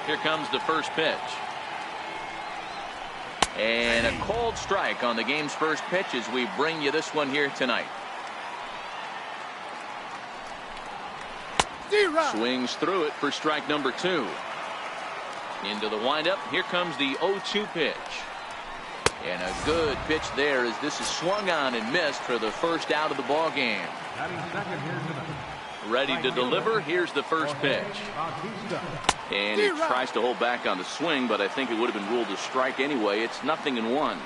Here comes the first pitch. And a cold strike on the game's first pitch as we bring you this one here tonight. Swings through it for strike number 2. Into the windup. Here comes the 0-2 pitch. And a good pitch there as this is swung on and missed for the first out of the ball game. Ready to deliver. Here's the first pitch. And he tries to hold back on the swing, but I think it would have been ruled a strike anyway. It's 0-1.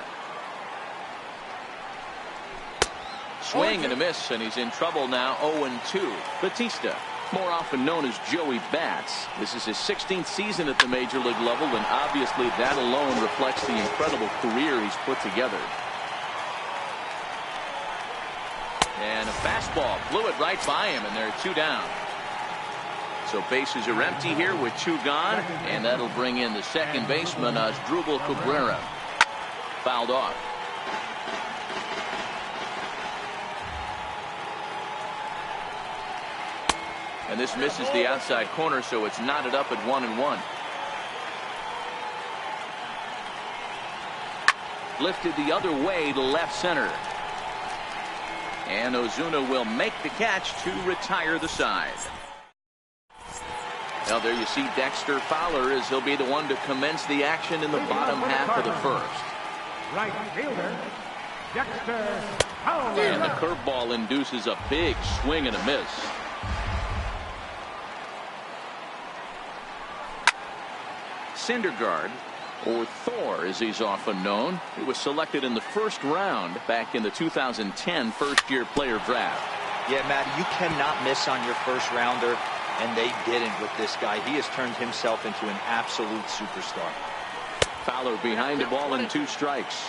Swing and a miss, and he's in trouble now. 0-2. Batista, more often known as Joey Bats. This is his 16th season at the major league level, and obviously that alone reflects the incredible career he's put together. And a fastball blew it right by him, and there are 2 down. So bases are empty here with 2 gone, and that'll bring in the second baseman, Asdrubal Cabrera. Fouled off. And this misses the outside corner, so it's knotted up at 1-1. Lifted the other way to left center. And Ozuna will make the catch to retire the side. Now there you see Dexter Fowler as he'll be the one to commence the action in the bottom half of the first. Right fielder, Dexter Fowler. And the curveball induces a big swing and a miss. Syndergaard, or Thor as he's often known, he was selected in the first round back in the 2010 first-year player draft. Yeah, Matt, you cannot miss on your first rounder, and they didn't with this guy. He has turned himself into an absolute superstar. Fowler behind the ball and 2 strikes.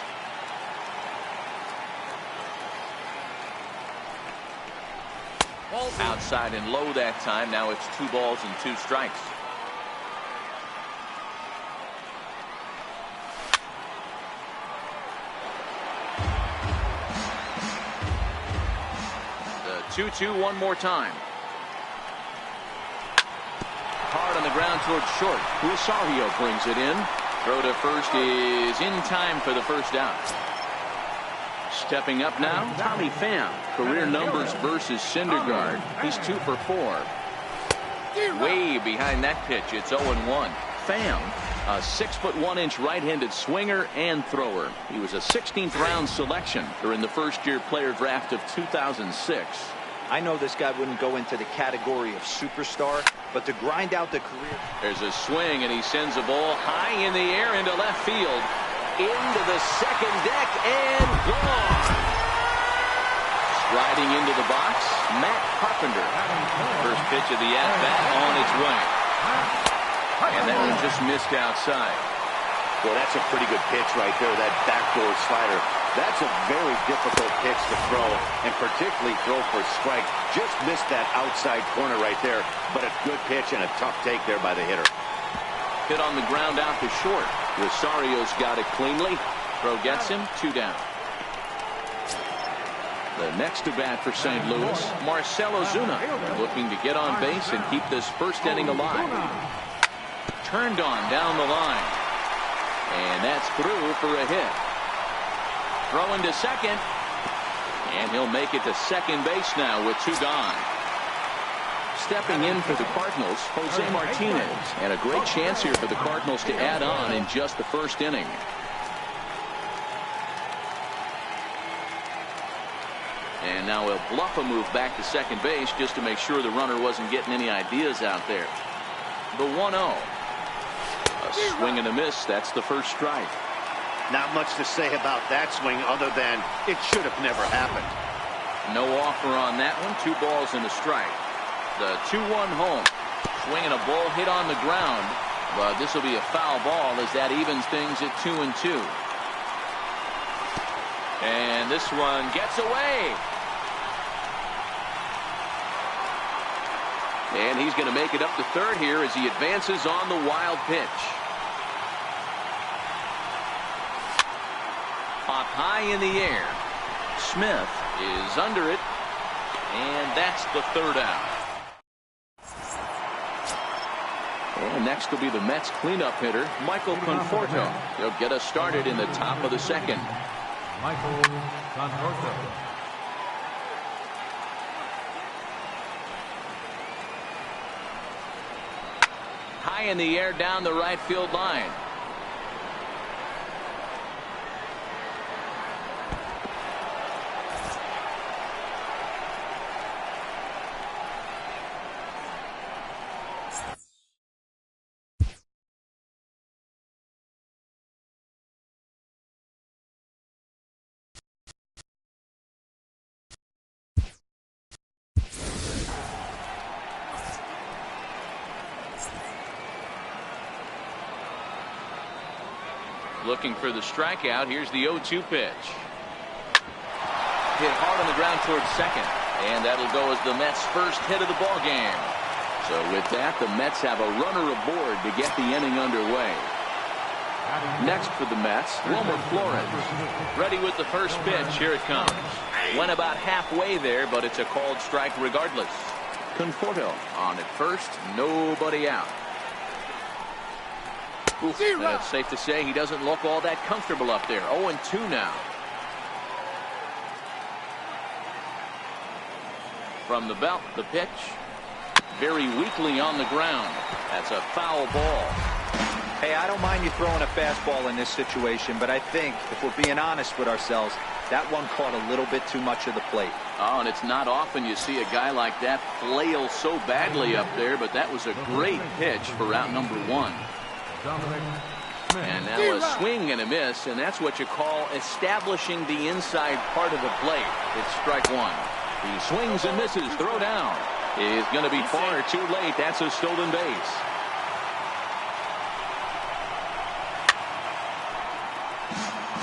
Outside and low that time. Now it's 2 balls and 2 strikes. The 2-2 one more time. Hard on the ground towards short. Rosario brings it in. Throw to first is in time for the first out. Stepping up now, Tommy Pham. Career numbers versus Syndergaard. He's 2 for 4. Way behind that pitch. It's 0-1. Pham, a 6'1" right-handed swinger and thrower. He was a 16th round selection during the first-year player draft of 2006. I know this guy wouldn't go into the category of superstar, but to grind out the career. There's a swing, and he sends a ball high in the air into left field. Into the second deck and gone. Striding into the box, Matt Carpenter. First pitch of the at-bat on its way. And that one just missed outside. Well, that's a pretty good pitch right there, that backdoor slider. That's a very difficult pitch to throw, and particularly throw for a strike. Just missed that outside corner right there, but a good pitch and a tough take there by the hitter. Hit on the ground out to short. Rosario's got it cleanly. Throw gets him, 2 down. The next to bat for St. Louis, Marcell Ozuna, looking to get on base and keep this first inning alive. Turned on down the line. And that's through for a hit. Throwing to second. And he'll make it to second base now with 2 gone. Stepping in for the Cardinals, Jose Martinez. And a great chance here for the Cardinals to add on in just the first inning. And now he'll bluff a move back to second base just to make sure the runner wasn't getting any ideas out there. The 1-0. A swing and a miss. That's the first strike. Not much to say about that swing other than it should have never happened. No offer on that one. 2 balls and a strike. The 2-1 home. Swinging a ball hit on the ground. But this will be a foul ball as that evens things at 2-2. And this one gets away. And he's going to make it up to third here as he advances on the wild pitch. Pop high in the air. Smith is under it. And that's the third out. And next will be the Mets cleanup hitter, Michael Conforto. He'll get us started in the top of the second. Michael Conforto. High in the air down the right field line. Looking for the strikeout. Here's the 0-2 pitch. Hit hard on the ground towards second. And that'll go as the Mets' first hit of the ball game. So with that, the Mets have a runner aboard to get the inning underway. Next for the Mets, Wilmer Flores. Ready with the first pitch. Here it comes. Went about halfway there, but it's a called strike regardless. Conforto on at first. Nobody out. Oof, it's safe to say he doesn't look all that comfortable up there. 0-2 now. From the belt, the pitch. Very weakly on the ground. That's a foul ball. Hey, I don't mind you throwing a fastball in this situation, but I think if we're being honest with ourselves, that one caught a little bit too much of the plate. Oh, and it's not often you see a guy like that flail so badly up there, but that was a great pitch for out number one. And now a swing and a miss, and that's what you call establishing the inside part of the plate. It's strike one. He swings and misses. Throw down. Is going to be far too late. That's a stolen base.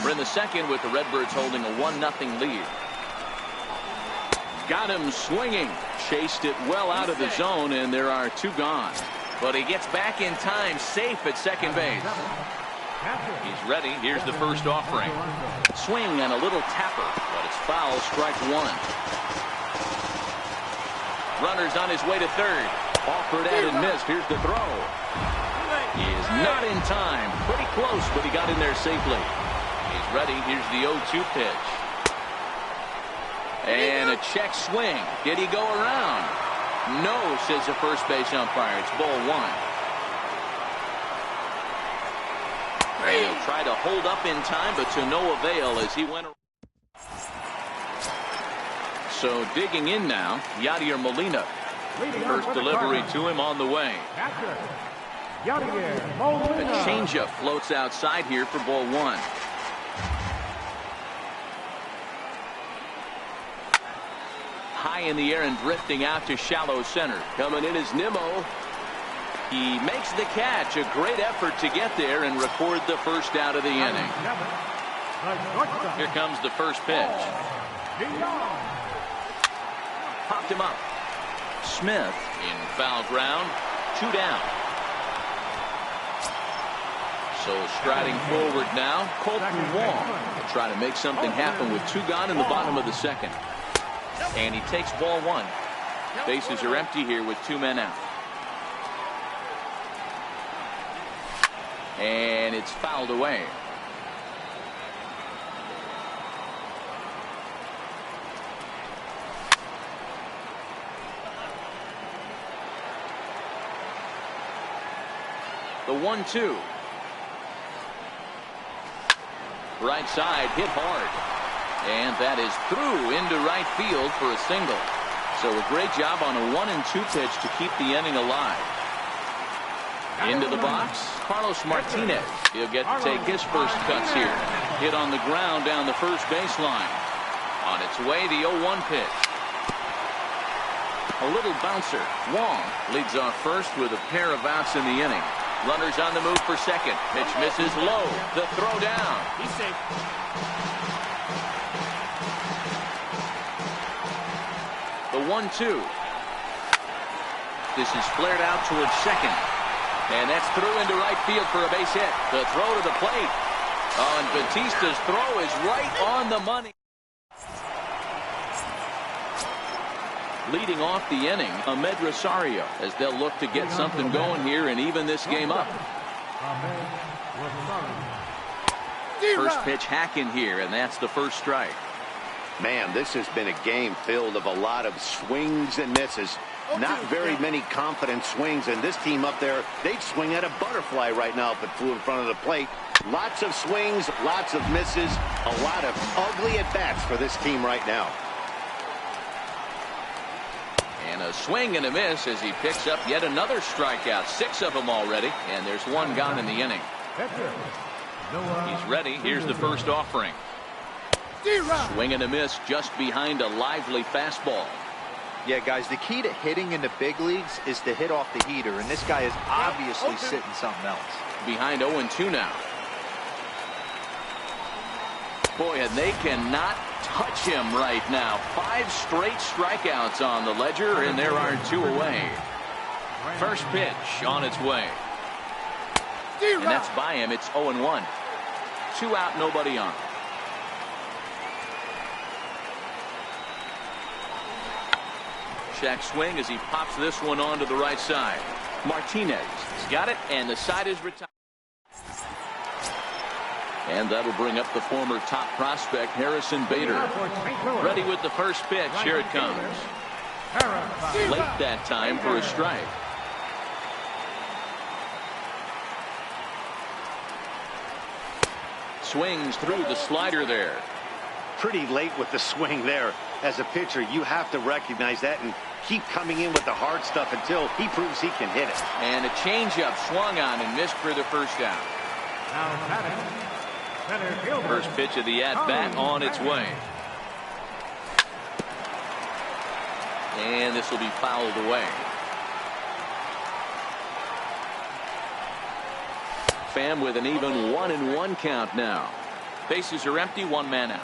We're in the second with the Redbirds holding a 1-0 lead. Got him swinging. Chased it well out of the zone, and there are two gone. But he gets back in time, safe at second base. He's ready. Here's the first offering. Swing and a little tapper, but it's foul, strike one. Runner's on his way to third. Offered at and missed. Here's the throw. He is not in time. Pretty close, but he got in there safely. He's ready. Here's the 0-2 pitch. And a check swing. Did he go around? No, says the first base umpire. It's ball one. And he'll try to hold up in time, but to no avail as he went. So digging in now, Yadier Molina. First delivery to him on the way. A changeup floats outside here for ball one. High in the air and drifting out to shallow center. Coming in is Nimmo. He makes the catch. A great effort to get there and record the first out of the inning. Here comes the first pitch. Popped him up. Smith in foul ground. 2 down. So striding forward now, Colton Wong will try to make something happen with 2 gone in the bottom of the second. And he takes ball one. Bases are empty here with 2 men out. And it's fouled away. The 1-2. Right side hit hard. And that is through into right field for a single. So a great job on a 1-2 pitch to keep the inning alive. Into the box, Carlos Martinez. He'll get to take his first cuts here. Hit on the ground down the first baseline. On its way, the 0-1 pitch. A little bouncer. Wong leads off first with a pair of outs in the inning. Runners on the move for second. Pitch misses low. The throw down. He's safe. The 1-2. This is flared out towards second. And that's through into right field for a base hit. The throw to the plate. Oh, and Batista's throw is right on the money. Leading off the inning, Ahmed Rosario, as they'll look to get something going here and even this game up. First pitch hacking here, and that's the first strike. Man, this has been a game filled of a lot of swings and misses. Not very many confident swings, and this team up there, they'd swing at a butterfly right now if it flew in front of the plate. Lots of swings, lots of misses, a lot of ugly at-bats for this team right now. And a swing and a miss as he picks up yet another strikeout. 6 of them already, and there's 1 gone in the inning. He's ready. Here's the first offering. Swing and a miss just behind a lively fastball. Yeah, guys, the key to hitting in the big leagues is to hit off the heater, and this guy is obviously sitting something else. Behind 0-2 now. Boy, and they cannot touch him right now. 5 straight strikeouts on the ledger, and there are 2 away. First pitch on its way. And that's by him. It's 0-1. 2 out, nobody on. Check swing as he pops this one onto the right side. Martinez has got it, and the side is retired. And that'll bring up the former top prospect, Harrison Bader. Ready with the first pitch. Here it comes. Late that time for a strike. Swings through the slider there. Pretty late with the swing there. As a pitcher, you have to recognize that and keep coming in with the hard stuff until he proves he can hit it. And a changeup swung on and missed for the first out. First pitch of the at-bat on its way. And this will be fouled away. Pham with an even 1-1 count now. Bases are empty, 1 man out.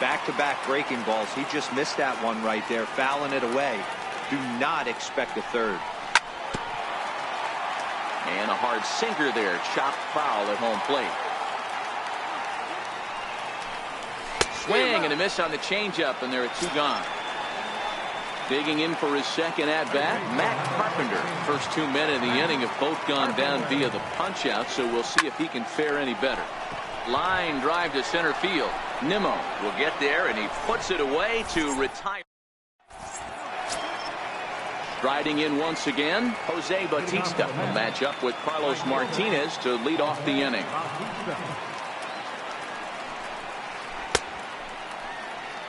Back-to-back breaking balls. He just missed that one right there, fouling it away. Do not expect a third. And a hard sinker there, chopped foul at home plate. Swing and a miss on the changeup, and there are 2 gone. Digging in for his second at-bat, Matt Carpenter. First 2 men in the inning have both gone down via the punch-out, so we'll see if he can fare any better. Line drive to center field. Nimmo will get there, and he puts it away to retire. Striding in once again, Jose Bautista will match up with Carlos Martinez to lead off the inning.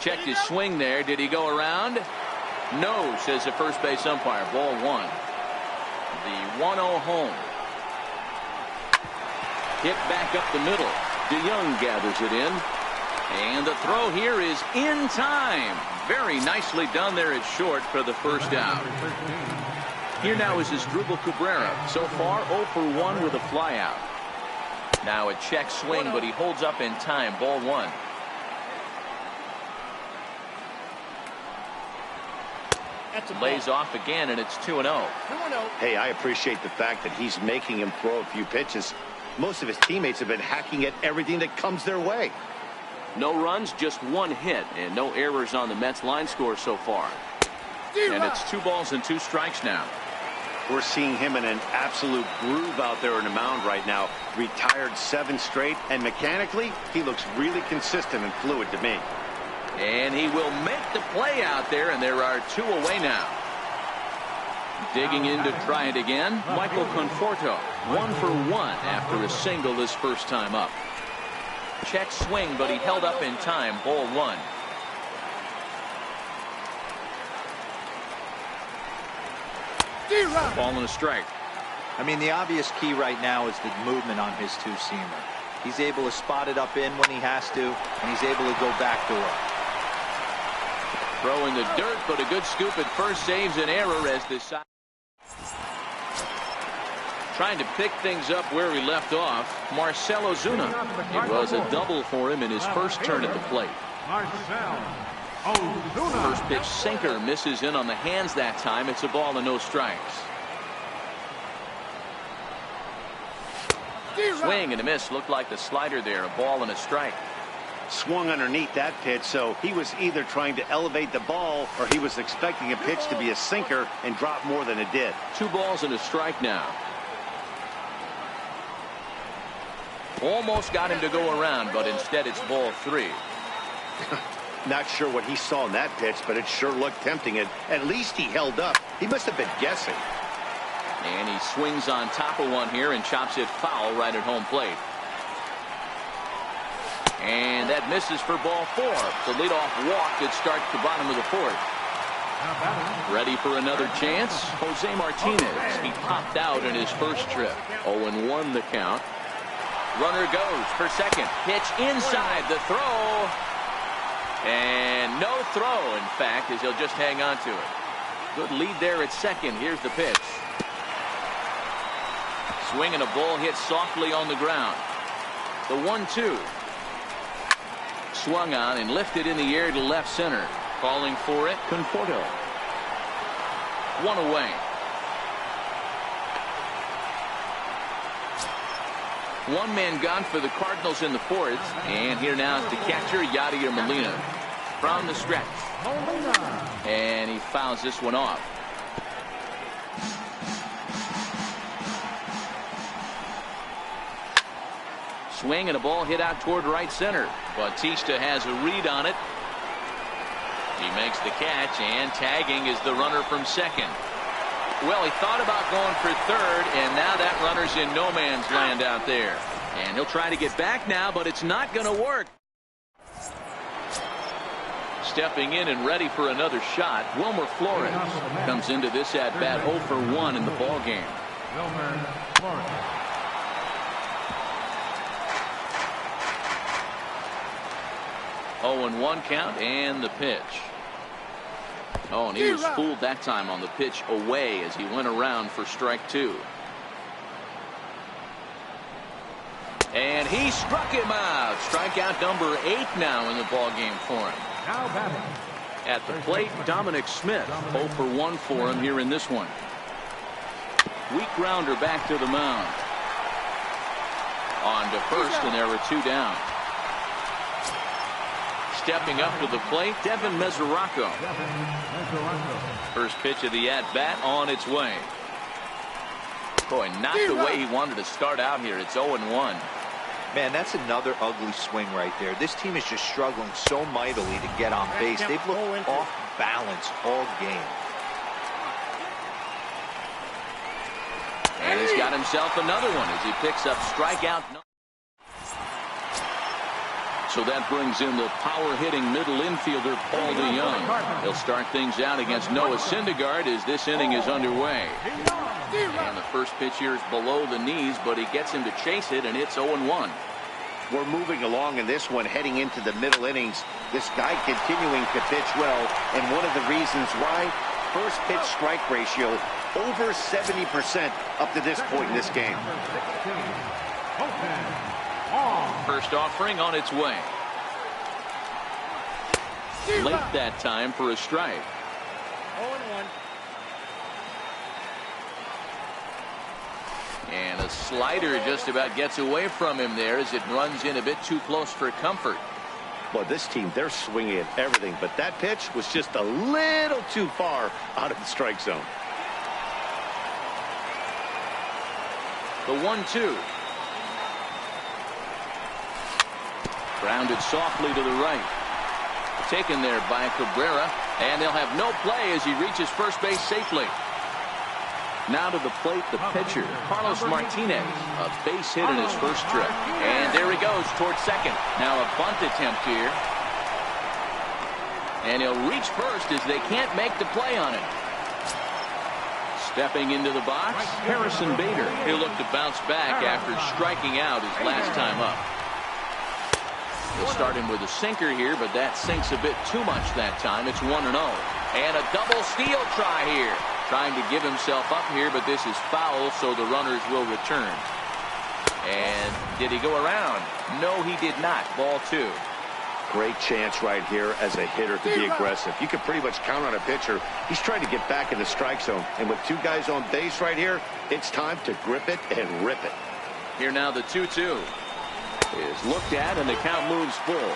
Checked his swing there. Did he go around? No, says the first base umpire. Ball 1. The 1-0 home. Hit back up the middle. DeYoung gathers it in. And the throw here is in time. Very nicely done there at short for the first out. Here now is Asdrubal Cabrera. So far 0 for 1 with a flyout. Now a check swing, but he holds up in time. Ball 1. Lays off again, and it's 2-0. Hey, I appreciate the fact that he's making him throw a few pitches. Most of his teammates have been hacking at everything that comes their way. No runs, just 1 hit, and no errors on the Mets line score so far. And it's 2 balls and 2 strikes now. We're seeing him in an absolute groove out there on the mound right now. Retired 7 straight, and mechanically, he looks really consistent and fluid to me. And he will make the play out there, and there are 2 away now. Digging in to try it again, Michael Conforto. 1 for 1 after a single this first time up. Check swing, but he held up in time. Ball 1. Ball and a strike. I mean, the obvious key right now is the movement on his 2-seamer. He's able to spot it up in when he has to, and he's able to go backdoor. Throw in the dirt, but a good scoop at first saves an error as this side. Trying to pick things up where he left off, Marcell Ozuna. It was a double for him in his first turn at the plate. First pitch sinker misses in on the hands that time. It's a ball and no strikes. Swing and a miss. Looked like the slider there. A ball and a strike. Swung underneath that pitch, so he was either trying to elevate the ball or he was expecting a pitch to be a sinker and drop more than it did. 2 balls and a strike now. Almost got him to go around, but instead it's ball 3. Not sure what he saw in that pitch, but it sure looked tempting. And at least he held up. He must have been guessing. And he swings on top of one here and chops it foul right at home plate. And that misses for ball 4. The leadoff walk that starts the bottom of the 4th. Ready for another chance? Jose Martinez. He popped out in his first trip. 0-1 the count. Runner goes for second. Pitch inside the throw. And no throw, in fact, as he'll just hang on to it. Good lead there at second. Here's the pitch. Swing and a ball hit softly on the ground. The 1-2. Swung on and lifted in the air to left center. Calling for it, Conforto. 1 away. One man gone for the Cardinals in the 4th. And here now is the catcher, Yadier Molina. From the stretch. And he fouls this one off. Swing and a ball hit out toward right center. Bautista has a read on it. He makes the catch, and tagging is the runner from second. Well, he thought about going for third, and now that runner's in no man's land out there. And he'll try to get back now, but it's not going to work. Stepping in and ready for another shot, Wilmer Flores comes into this at bat 0 for 1 in the ball game. Wilmer Flores. 0-1 count and the pitch. Oh, and he was fooled that time on the pitch away as he went around for strike 2. And he struck him out. Strikeout number 8 now in the ball game for him. Now batting. At the plate, Dominic Smith. 0 for 1 for him here in this one. Weak grounder back to the mound. On to first, and there were 2 down. Stepping up to the plate, Devin Mesoraco. First pitch of the at-bat on its way. Boy, not the way he wanted to start out here. It's 0-1. Man, that's another ugly swing right there. This team is just struggling so mightily to get on base. They've looked off balance all game. And he's got himself another one as he picks up strikeout. So that brings in the power-hitting middle infielder, Paul DeYoung. He'll start things out against Noah Syndergaard as this inning is underway. And the first pitch here is below the knees, but he gets him to chase it, and it's 0-1. We're moving along in this one, heading into the middle innings. This guy continuing to pitch well, and one of the reasons why, first pitch strike ratio over 70% up to this point in this game. First offering on its way. Late that time for a strike. 0-1. And a slider just about gets away from him there as it runs in a bit too close for comfort. Well, this team, they're swinging at everything, but that pitch was just a little too far out of the strike zone. The 1-2. Grounded softly to the right. Taken there by Cabrera, and they'll have no play as he reaches first base safely. Now to the plate, the pitcher, Carlos Martinez, a base hit in his first trip. And there he goes towards second. Now a bunt attempt here. And he'll reach first as they can't make the play on it. Stepping into the box, Harrison Bader. He'll look to bounce back after striking out his last time up. They'll start him with a sinker here, but that sinks a bit too much that time. It's 1-0. And a double steal try here. Trying to give himself up here, but this is foul, so the runners will return. And did he go around? No, he did not. Ball 2. Great chance right here as a hitter to be aggressive. You can pretty much count on a pitcher. He's trying to get back in the strike zone. And with 2 guys on base right here, it's time to grip it and rip it. Here now the 2-2 is looked at, and the count moves full.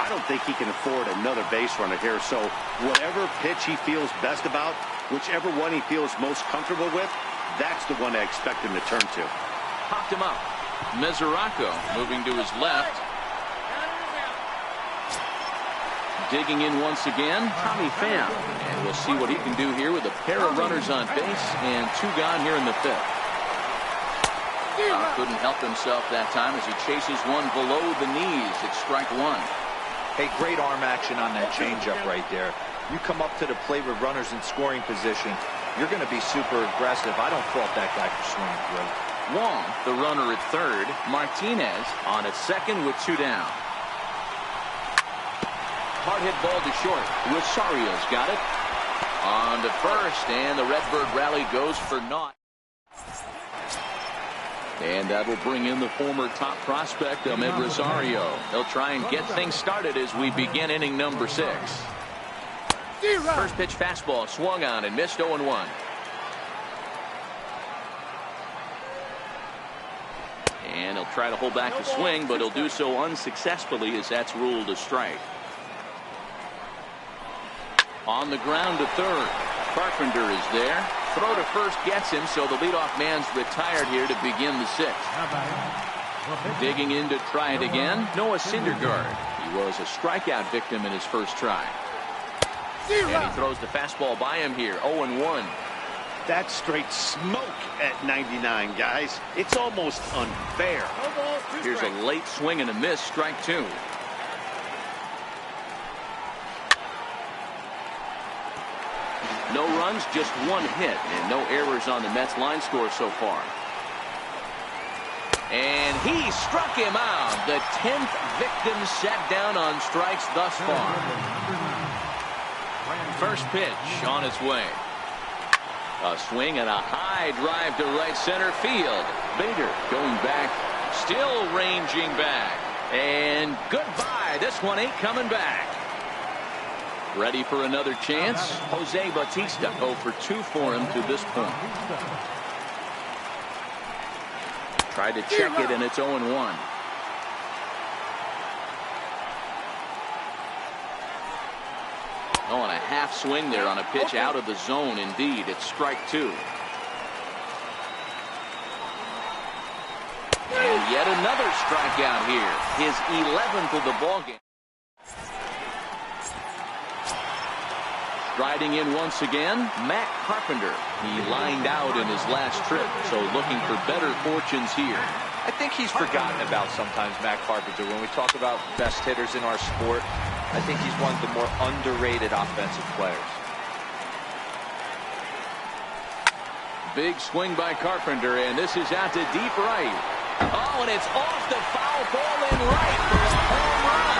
I don't think he can afford another base runner here, so whatever pitch he feels best about, whichever one he feels most comfortable with, that's the one I expect him to turn to. Popped him up. Mesoraco moving to his left. Digging in once again, Tommy Pham. And we'll see what he can do here with a pair of runners on base and 2 gone here in the 5th. Couldn't help himself that time as he chases one below the knees. It's strike 1. Hey, great arm action on that changeup right there. You come up to the plate with runners in scoring position, you're going to be super aggressive. I don't fault that guy for swinging through. Wong, the runner at 3rd. Martinez on at 2nd with 2 down. Hard hit ball to short. Rosario's got it. On to 1st, and the Redbird rally goes for naught. And that will bring in the former top prospect, Ahmed Rosario. He'll try and get things started as we begin inning number 6. First pitch fastball swung on and missed 0-1. And he'll try to hold back the swing, but he'll do so unsuccessfully as that's ruled a strike. On the ground to 3rd. Carpenter is there. Throw to 1st gets him, so the leadoff man's retired here to begin the 6th. Digging in to try it again, Noah Syndergaard. He was a strikeout victim in his first try. And he throws the fastball by him here, 0-1. That's straight smoke at 99, guys. It's almost unfair. Here's a late swing and a miss, strike 2. No runs, just 1 hit, and no errors on the Mets line score so far. And he struck him out. The 10th victim set down on strikes thus far. First pitch on its way. A swing and a high drive to right center field. Bader going back, still ranging back. And goodbye. This one ain't coming back. Ready for another chance? Jose Bautista 0 for 2 for him to this point. Tried to check it, and it's 0-1. Oh, and a half swing there on a pitch out of the zone. Indeed, it's strike 2. And yet another strikeout here. His 11th of the ballgame. Striding in once again, Matt Carpenter. He lined out in his last trip, so looking for better fortunes here. I think he's forgotten about sometimes, Matt Carpenter. When we talk about best hitters in our sport, I think he's one of the more underrated offensive players. Big swing by Carpenter, and this is out to deep right. Oh, and it's off the foul pole in right for a home run.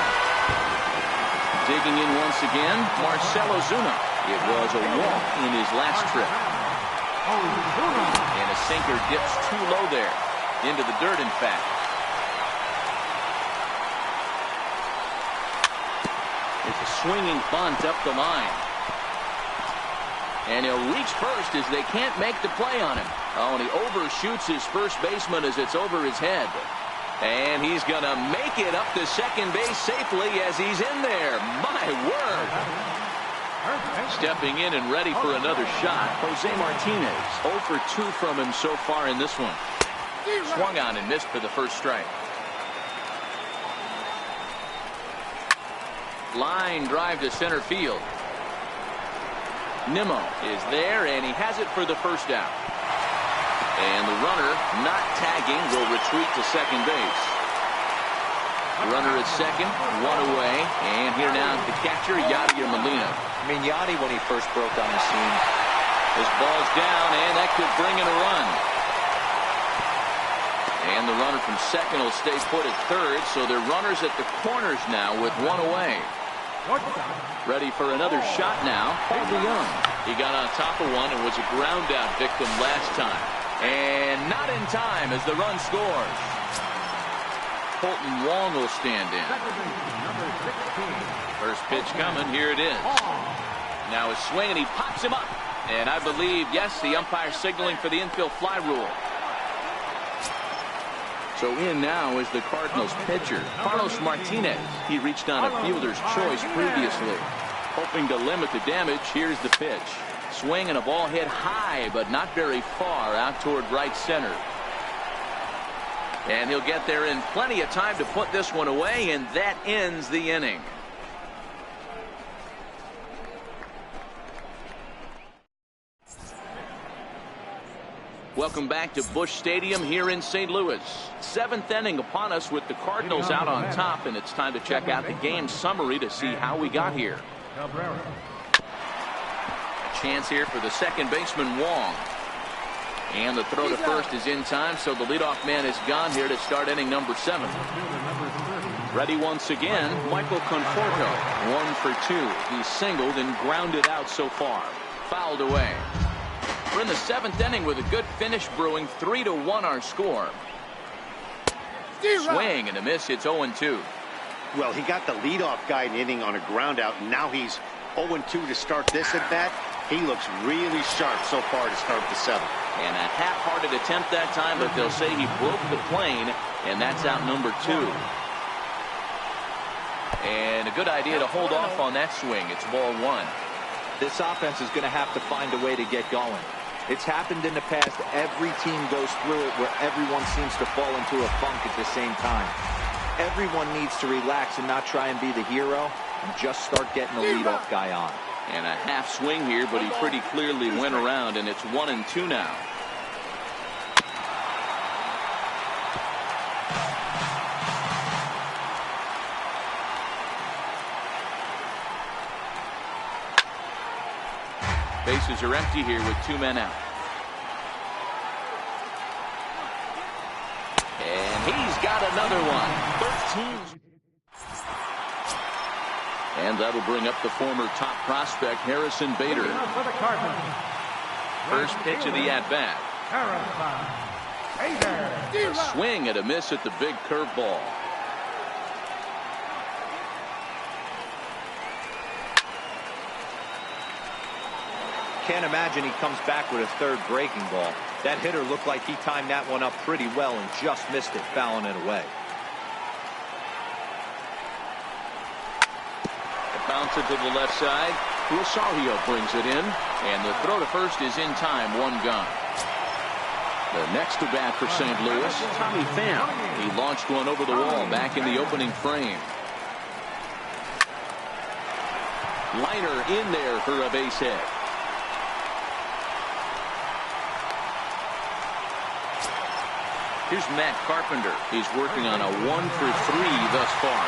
Digging in once again, Marcell Ozuna. It was a walk in his last trip. And a sinker dips too low there. Into the dirt, in fact. It's a swinging bunt up the line. And he'll reach first as they can't make the play on him. Oh, and he overshoots his first baseman as it's over his head. And he's going to make it up to second base safely as he's in there. My word. Stepping in and ready for another shot, Jose Martinez. 0 for 2 from him so far in this one. Swung on and missed for the first strike. Line drive to center field. Nimmo is there, and he has it for the first out. And the runner, not tagging, will retreat to second base. Runner at second, 1 away, and here now the catcher, Yadier Molina. I mean, Yadi, when he first broke on the scene, This ball's down, and that could bring in a run. And the runner from second will stay put at third, so they're runners at the corners now with 1 away. Ready for another shot now, Paul DeYoung. He got on top of one and was a ground out victim last time. And not in time as the run scores. Colton Wong will stand in. First pitch coming, here it is. Now a swing, and he pops him up. And I believe, yes, the umpire signaling for the infield fly rule. So in now is the Cardinals pitcher, Carlos Martinez. He reached on a fielder's choice previously. Hoping to limit the damage, here's the pitch. Swing and a ball hit high, but not very far out toward right center. And he'll get there in plenty of time to put this one away, and that ends the inning. Welcome back to Busch Stadium here in St. Louis. Seventh inning upon us with the Cardinals out on top, and it's time to check out the game summary to see how we got here. A chance here for the second baseman, Wong. And the throw to first is in time, so the leadoff man is gone here to start inning number 7. Ready once again, Michael Conforto. 1 for 2. He's singled and grounded out so far. Fouled away. We're in the 7th inning with a good finish brewing. 3-1 our score. Swing and a miss. It's 0-2. Well, he got the leadoff guy in the inning on a ground out, and now he's 0-2 to start this at bat. He looks really sharp so far to start the 7th. And a half-hearted attempt that time, but they'll say he broke the plane, and that's out number 2. And a good idea to hold off on that swing. It's ball 1. This offense is going to have to find a way to get going. It's happened in the past. Every team goes through it where everyone seems to fall into a funk at the same time. Everyone needs to relax and not try and be the hero and just start getting the leadoff guy on. And a half swing here, but he pretty clearly went around, and it's 1-2 now. Bases are empty here with 2 men out. And he's got another one. 13. And that'll bring up the former top prospect, Harrison Bader. First pitch of the at-bat. A swing and a miss at the big curveball. Can't imagine he comes back with a third breaking ball. That hitter looked like he timed that one up pretty well and just missed it, fouling it away. Bounce it to the left side. Rosario brings it in, and the throw to first is in time. 1 gone. The next to bat for St. Louis, Tommy Pham. He launched one over the wall back in the opening frame. Liner in there for a base hit. Here's Matt Carpenter. He's working on a 1 for 3 thus far.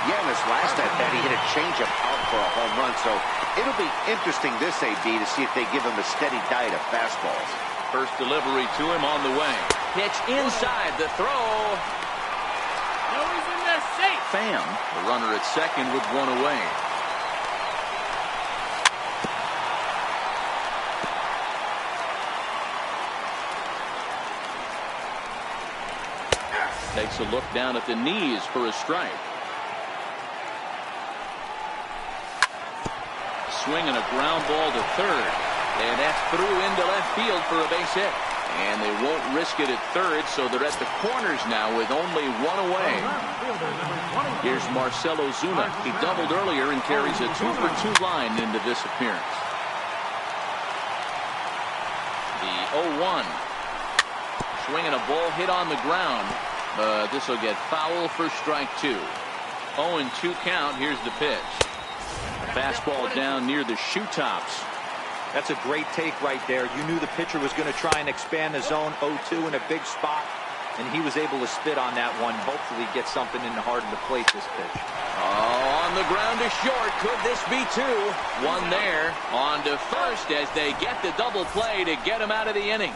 Yeah, in his last at bat, he hit a changeup out for a home run. So it'll be interesting this AB to see if they give him a steady diet of fastballs. First delivery to him on the way. Pitch inside the throw. No, he's in there safe. Pham, the runner at second with 1 away. Takes a look down at the knees for a strike. Swing and a ground ball to third. And that's through into left field for a base hit. And they won't risk it at third, so they're at the corners now with only 1 away. Here's Marcell Ozuna. He doubled earlier and carries a 2 for 2 line into this appearance. The 0-1. Swing and a ball hit on the ground. This will get foul for strike 2. 0-2 count. Here's the pitch. Fastball down near the shoe tops. That's a great take right there. You knew the pitcher was going to try and expand the zone. 0-2 in a big spot, and he was able to spit on that one. Hopefully get something in the heart of the plate this pitch. Oh, on the ground to short. Could this be 2? 1 there. On to first as they get the double play to get him out of the inning.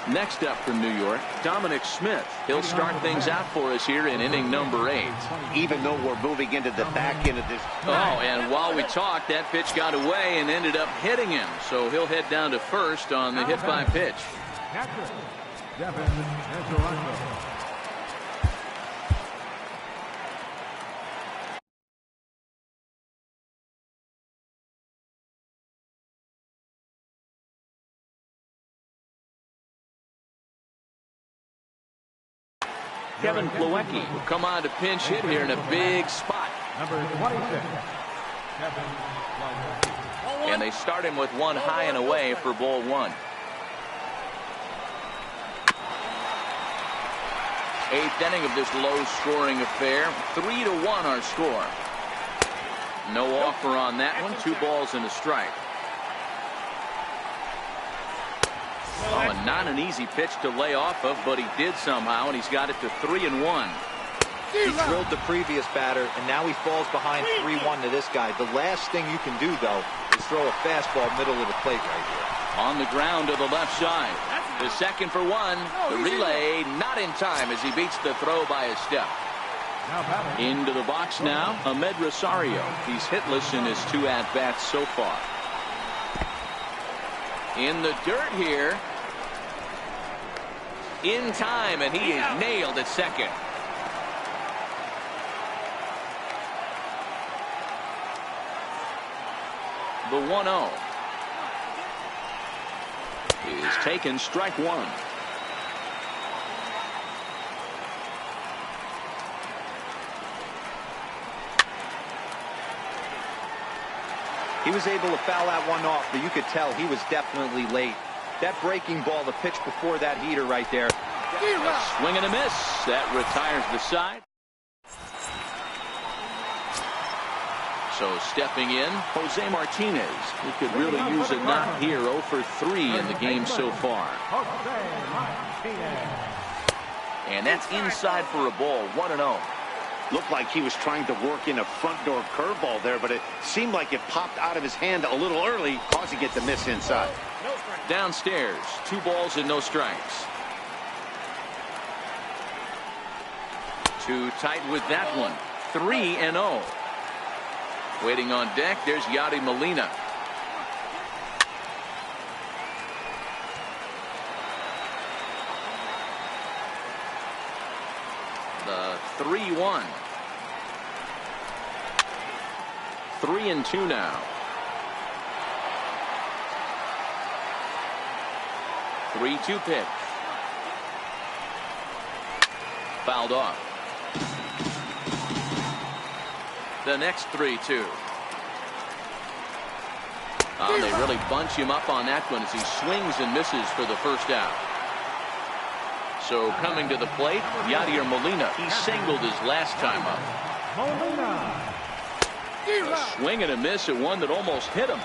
Next up from New York, Dominic Smith. He'll start things out for us here in inning number 8. Even though we're moving into the back end of this. Oh, and while we talked, that pitch got away and ended up hitting him. So he'll head down to first on the hit by pitch. Kevin Plawecki will come on to pinch hit here in a big spot. Number 26, Kevin Plawecki. And they start him with one high and away for ball one. Eighth inning of this low-scoring affair. 3-1 our score. No offer on that one. 2 balls and a strike. Oh, and not an easy pitch to lay off of, but he did somehow, and he's got it to 3-1. He drilled the previous batter, and now he falls behind 3-1 to this guy. The last thing you can do, though, is throw a fastball middle of the plate right here. On the ground to the left side. The second for one. The relay not in time as he beats the throw by a step. Into the box now, Ahmed Rosario. He's hitless in his 2 at-bats so far. In the dirt here. In time, and he is nailed at second. The 1-0 is taken, strike one. He was able to foul that one off, but you could tell he was definitely late. That breaking ball, the pitch before that heater right there. A swing and a miss. That retires the side. So stepping in, Jose Martinez. He could really use a knock here. 0 for 3 in the game so far. And that's inside for a ball. 1-0. Looked like he was trying to work in a front door curveball there, but it seemed like it popped out of his hand a little early, causing it to miss inside. Downstairs, 2 balls and no strikes. Too tight with that one. 3-0. Waiting on deck, there's Yadi Molina. The 3-1. 3-2 now. 3-2 pitch. Fouled off. The next 3-2. They really bunch him up on that one as he swings and misses for the first out. So coming to the plate, Yadier Molina. He singled his last time up. A swing and a miss at one that almost hit him.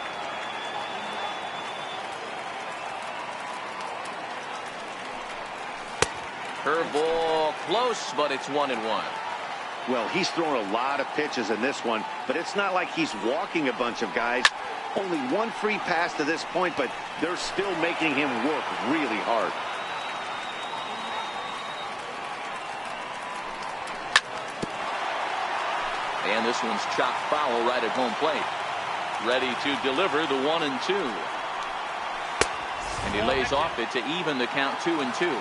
Curveball close, but it's 1-1. Well, he's thrown a lot of pitches in this one, but it's not like he's walking a bunch of guys. Only one free pass to this point, but they're still making him work really hard. And this one's chopped foul right at home plate. Ready to deliver the 1-2. And he lays off it to even the count 2-2.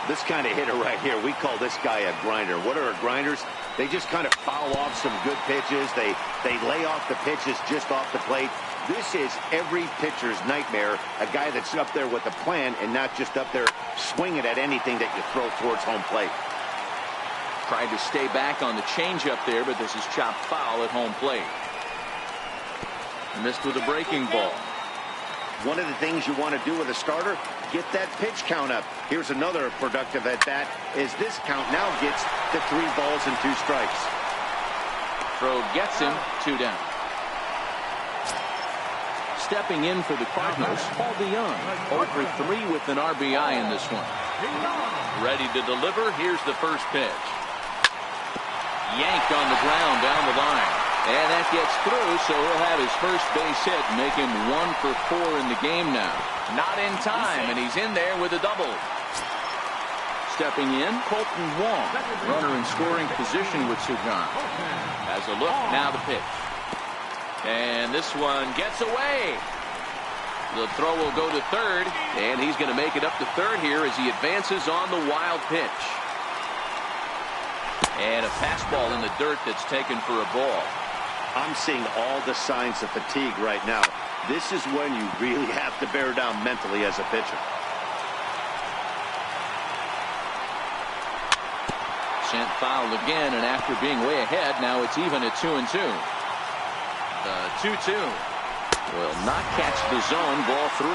This kind of hitter right here, we call this guy a grinder. What are grinders? They just kind of foul off some good pitches. They lay off the pitches just off the plate. This is every pitcher's nightmare, a guy that's up there with a plan and not just up there swinging at anything that you throw towards home plate. Tried to stay back on the changeup there, but this is chopped foul at home plate. Missed with a breaking ball. One of the things you want to do with a starter, get that pitch count up. Here's another productive at bat as this count now gets to 3 balls and 2 strikes. Throw gets him, 2 down. Stepping in for the Cardinals, Paul DeYoung. 0 for 3 with an RBI in this one. Ready to deliver. Here's the first pitch. Yanked on the ground down the line. And that gets through, so he'll have his first base hit, make him 1 for 4 in the game now. Not in time, and he's in there with a double. Stepping in, Colton Wong. Runner in scoring position with Sugan. Has a look, now the pitch. And this one gets away. The throw will go to third, and he's going to make it up to third here as he advances on the wild pitch. And a fastball in the dirt that's taken for a ball. I'm seeing all the signs of fatigue right now. This is when you really have to bear down mentally as a pitcher. fouled again, and after being way ahead, now it's even at 2-2. The 2-2 will not catch the zone. Ball 3.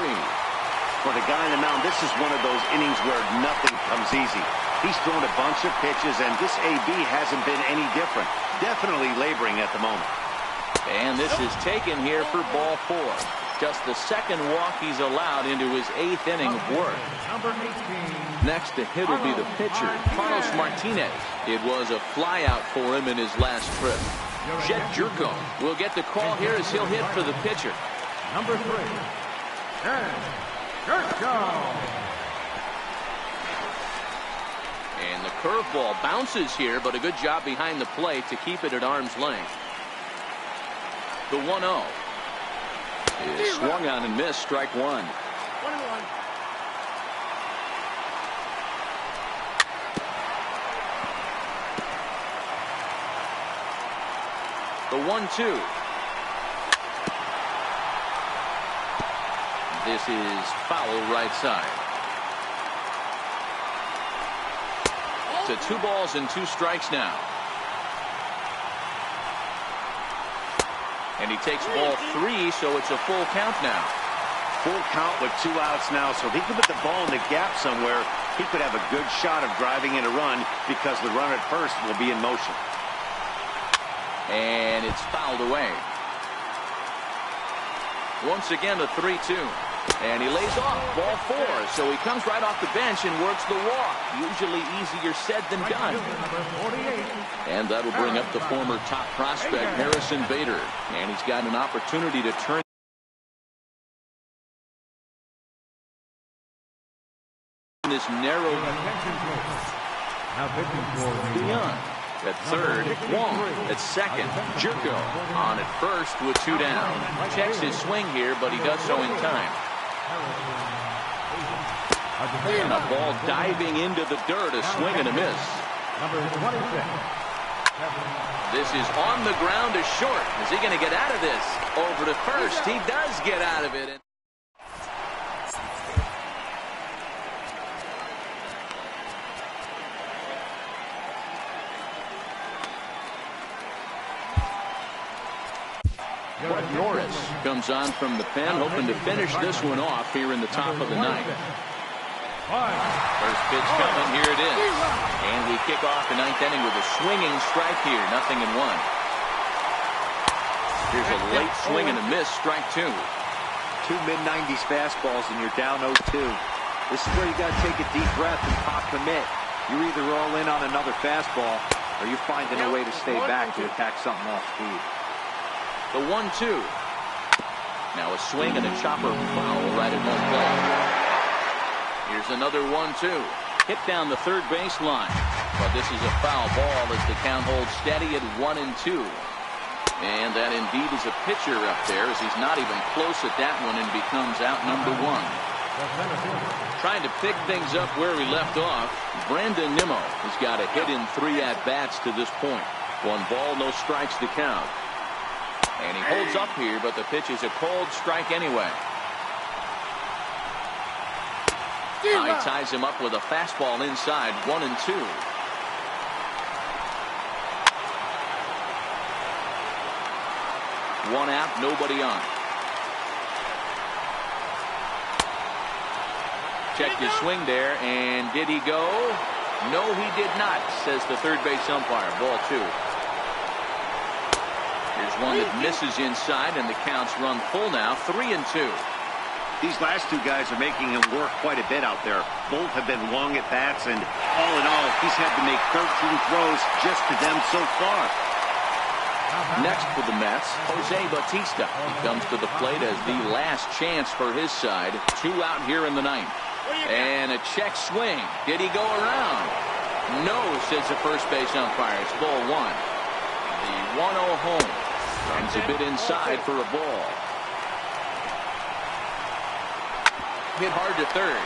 For the guy in the mound, this is one of those innings where nothing comes easy. He's thrown a bunch of pitches, and this AB hasn't been any different. Definitely laboring at the moment. And this is taken here for ball 4. Just the second walk he's allowed into his 8th inning of work. Number 18. Next to hit will be the pitcher, Carlos Martinez. It was a flyout for him in his last trip. Jed Jerko will get the call here as he'll hit for the pitcher. Number 3. Jed Jerko. And the curveball bounces here, but a good job behind the plate to keep it at arm's length. The 1-0 is swung on and missed. Strike 1. 1-1. The 1-2. This is foul right side. To 2 balls and 2 strikes now. And he takes ball 3, so it's a full count now. Full count with 2 outs now, so if he could put the ball in the gap somewhere, he could have a good shot of driving in a run because the runner at first will be in motion. And it's fouled away. Once again, a 3-2. And he lays off ball 4, so he comes right off the bench and works the walk. Usually easier said than done. And that'll bring up the former top prospect, Harrison Bader. And he's got an opportunity to turn this narrow beyond. At third, Wong. At second, Jerko. On at first with 2 down. Checks his swing here, but he does so in time. And a ball diving into the dirt, a swing and a miss. Number 26. This is on the ground to short. Is he going to get out of this? Over to first. He does get out of it. Norris comes on from the pen, hoping to finish this one off here in the top of the 9th. First pitch coming, here it is. And we kick off the 9th inning with a swinging strike here, 0-1. Here's a late swing and a miss, strike 2. 2 mid-90s fastballs and you're down 0-2. This is where you got to take a deep breath and pop commit. You're either all in on another fastball or you're finding a way to stay back to attack something off speed. The 1-2. Now a swing and a chopper foul right at one play. Here's another 1-2. Hit down the third baseline. But this is a foul ball as the count holds steady at 1-2. And that indeed is a pitcher up there as he's not even close at that one and becomes out number 1. Trying to pick things up where we left off, Brandon Nimmo has got a hit in 3 at-bats to this point. 1 ball, no strikes to count. And he holds up here, but the pitch is a cold strike anyway. Now he ties him up with a fastball inside, 1-2. One out, nobody on. Checked his swing there, and did he go? No, he did not, says the third base umpire. Ball 2. Here's one that misses inside, and the count's run full now, 3-2. These last 2 guys are making him work quite a bit out there. Both have been long at bats, and all in all, he's had to make 13 throws just to them so far. Next for the Mets, Jose Bautista. He comes to the plate as the last chance for his side. 2 out here in the 9th. And a check swing. Did he go around? No, says the first base umpire. It's ball 1. The 1-0 home. Comes a bit inside for a ball. Hit hard to third.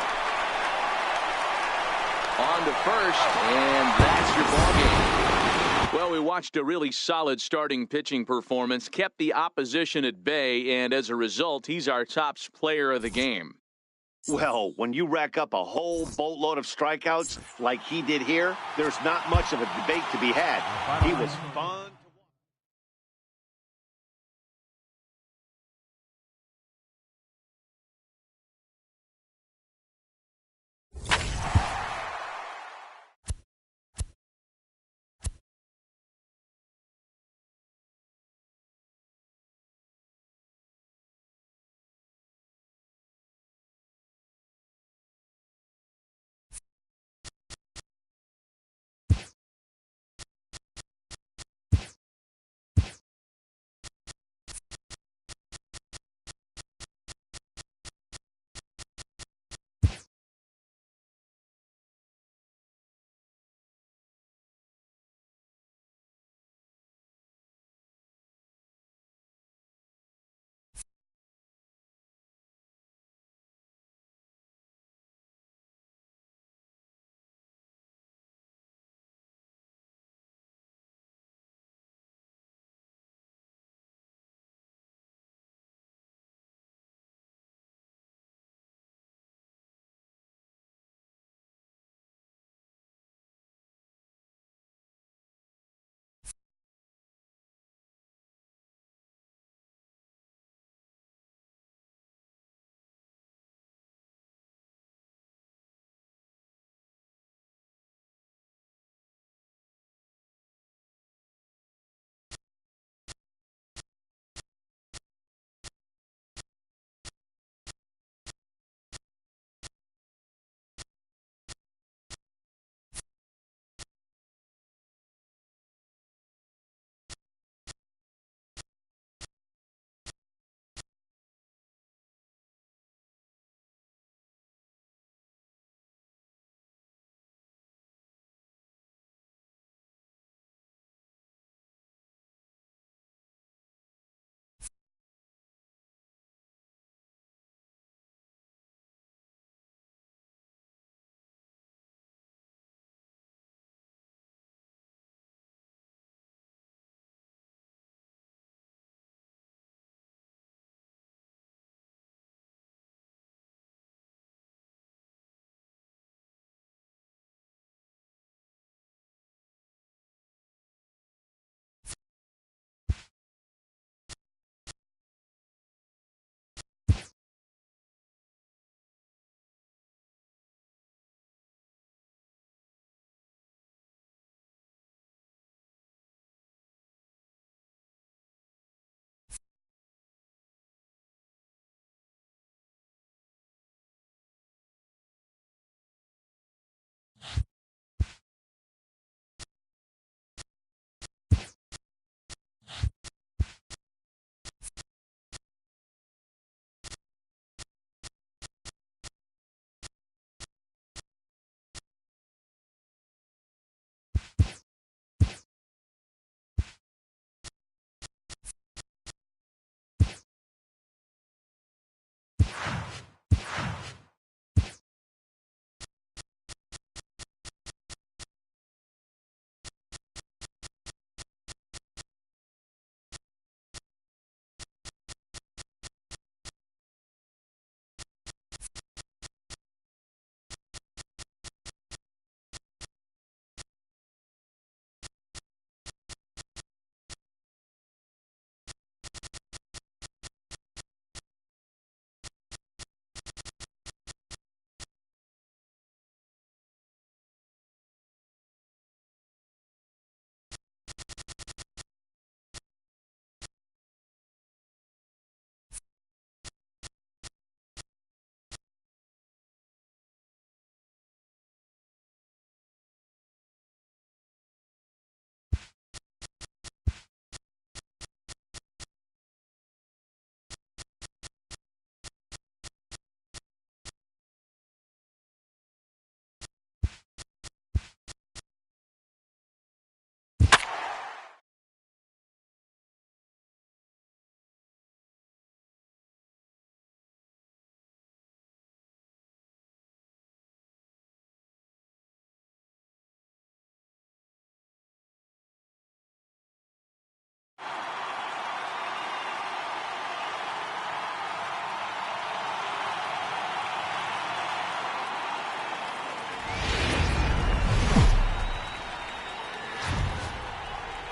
On to first, and that's your ball game. Well, we watched a really solid starting pitching performance, kept the opposition at bay, and as a result, he's our top player of the game. Well, when you rack up a whole boatload of strikeouts like he did here, there's not much of a debate to be had. He was fun.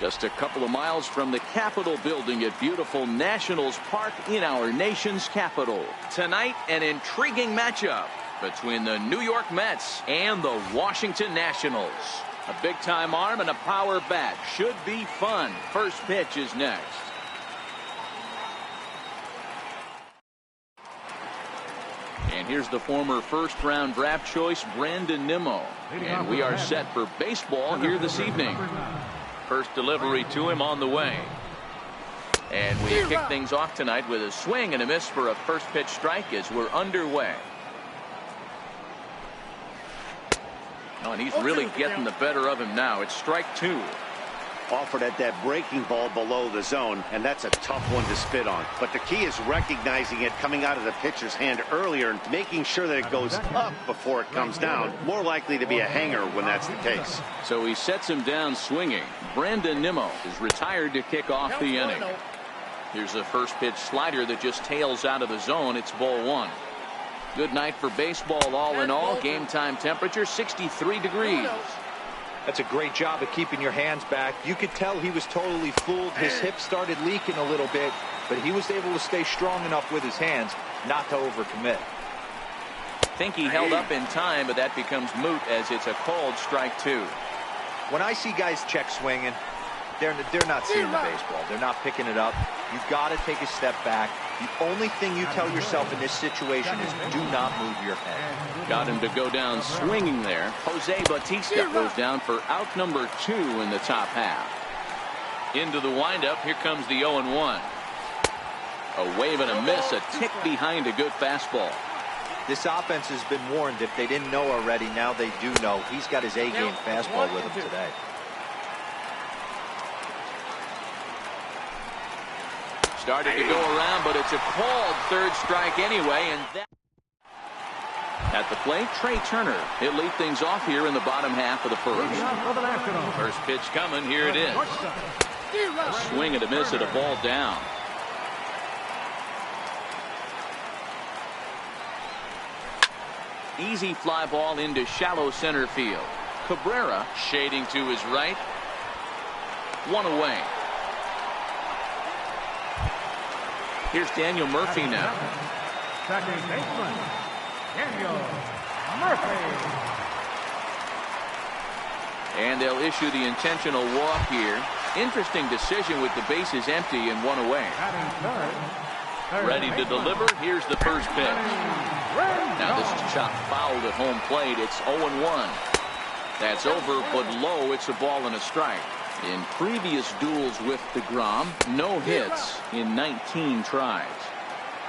Just a couple of miles from the Capitol building at beautiful Nationals Park in our nation's capital. Tonight, an intriguing matchup between the New York Mets and the Washington Nationals. A big-time arm and a power bat. Should be fun. First pitch is next. And here's the former first-round draft choice, Brandon Nimmo. And we are set for baseball here this evening. First delivery to him on the way. And we kick things off tonight with a swing and a miss for a first pitch strike as we're underway. Oh, and he's really getting the better of him now. It's strike two. Offered at that breaking ball below the zone, and that's a tough one to spit on. But the key is recognizing it coming out of the pitcher's hand earlier and making sure that it goes up before it comes down. More likely to be a hanger when that's the case. So he sets him down swinging. Brandon Nimmo is retired to kick off the inning. Here's a first pitch slider that just tails out of the zone. It's ball one. Good night for baseball all in all. Game time temperature 63 degrees. That's a great job of keeping your hands back. You could tell he was totally fooled. His hip started leaking a little bit, but he was able to stay strong enough with his hands not to overcommit. Think he held up in time, but that becomes moot as it's a called strike two. When I see guys check swinging, they're not seeing the baseball. They're not picking it up. You've got to take a step back. The only thing you tell yourself in this situation is do not move your head. Got him to go down swinging there. Jose Bautista goes down for out number 2 in the top half. Into the windup. Here comes the 0-1. A wave and a miss. A tick behind a good fastball. This offense has been warned. If they didn't know already, now they do know. He's got his A-game fastball with him today. Started to go around, but it's a called third strike anyway, and that at the plate, Trey Turner. He'll lead things off here in the bottom half of the first. First pitch coming. Here it is. A swing and a miss at a ball down. Easy fly ball into shallow center field. Cabrera shading to his right. One away. Here's Daniel Murphy now. Second baseman, Daniel Murphy. And they'll issue the intentional walk here. Interesting decision with the bases empty and one away. Ready to deliver. Here's the first pitch. Now this is chopped foul at home plate. It's 0-1. That's over, but low. It's a ball and a strike. In previous duels with DeGrom, no hits in 19 tries.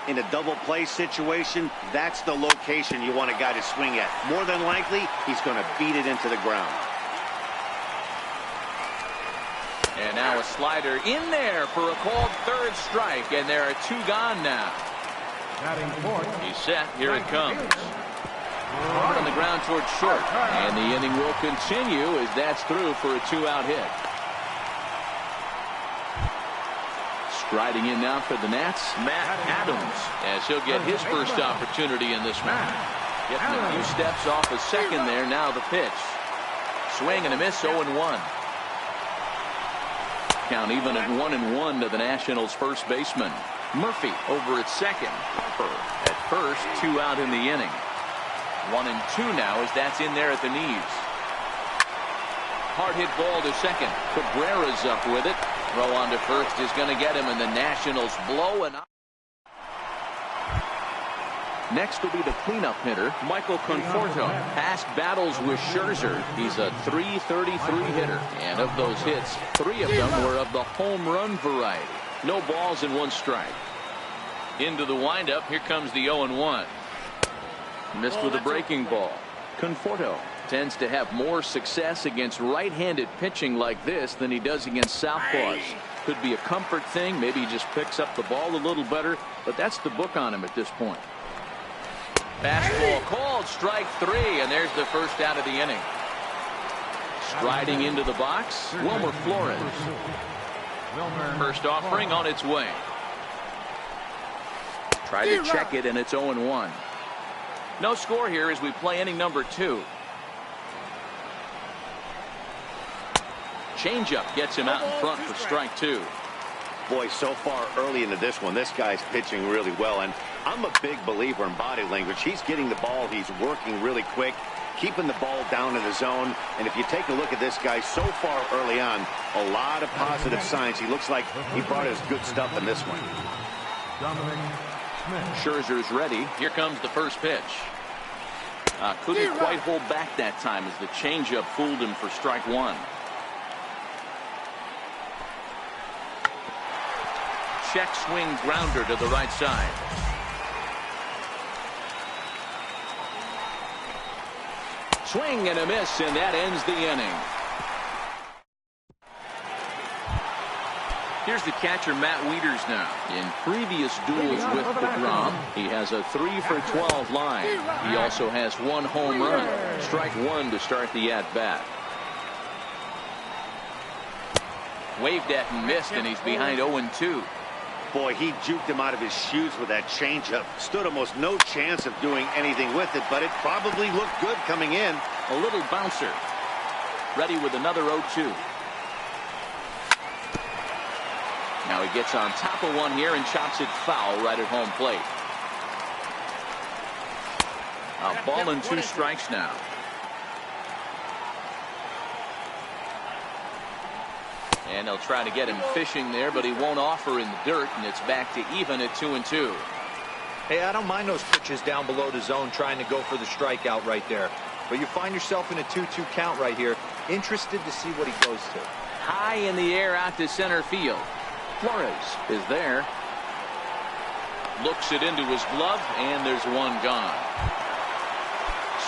In a double play situation, that's the location you want a guy to swing at. More than likely, he's going to beat it into the ground. And now a slider in there for a called third strike, and there are 2 gone now. He's set. Here it comes. On the ground towards short, and the inning will continue as that's through for a 2-out hit. Striding in now for the Nats, Matt Adams, as he'll get his first opportunity in this match. Getting a few steps off a second there. Now the pitch. Swing and a miss, 0-1. Count even at 1-1 to the Nationals' first baseman. Murphy over at second. At first, 2 out in the inning. 1-2 now as that's in there at the knees. Hard hit ball to second. Cabrera's up with it. Throw on to first is going to get him, and the Nationals blow and next will be the cleanup hitter, Michael Conforto. Past battles with Scherzer. He's a .333 hitter, and of those hits, 3 of them were of the home run variety. No balls and 1 strike. Into the windup. Here comes the 0-1. Missed with a breaking ball. Conforto tends to have more success against right-handed pitching like this than he does against southpaws. Could be a comfort thing. Maybe he just picks up the ball a little better, but that's the book on him at this point. Fastball called, strike 3, and there's the first out of the inning. Striding into the box, Wilmer Flores. First offering on its way. Tried to check it, and it's 0-1. No score here as we play inning number 2. Changeup gets him out in front for strike 2. Boy, so far early into this one, this guy's pitching really well, and I'm a big believer in body language. He's getting the ball, he's working really quick, keeping the ball down in the zone, and if you take a look at this guy so far early on, a lot of positive signs. He looks like he brought his good stuff in this one. Scherzer's ready. Here comes the first pitch. Couldn't quite hold back that time as the changeup fooled him for strike 1. Check swing grounder to the right side. Swing and a miss, and that ends the inning. Here's the catcher, Matt Wieters now. In previous duels with DeGrom, he has a 3-for-12 line. He also has 1 home run. Strike 1 to start the at-bat. Waved at and missed, and he's behind 0-2. Boy, he juked him out of his shoes with that changeup. Stood almost no chance of doing anything with it, but it probably looked good coming in. A little bouncer. Ready with another 0-2. Now he gets on top of one here and chops it foul right at home plate. A ball and 2 strikes now. And they'll try to get him fishing there, but he won't offer in the dirt, and it's back to even at 2-2. Hey, I don't mind those pitches down below the zone trying to go for the strikeout right there. But you find yourself in a 2-2 count right here. Interested to see what he goes to. High in the air out to center field. Flores is there. Looks it into his glove, and there's one gone.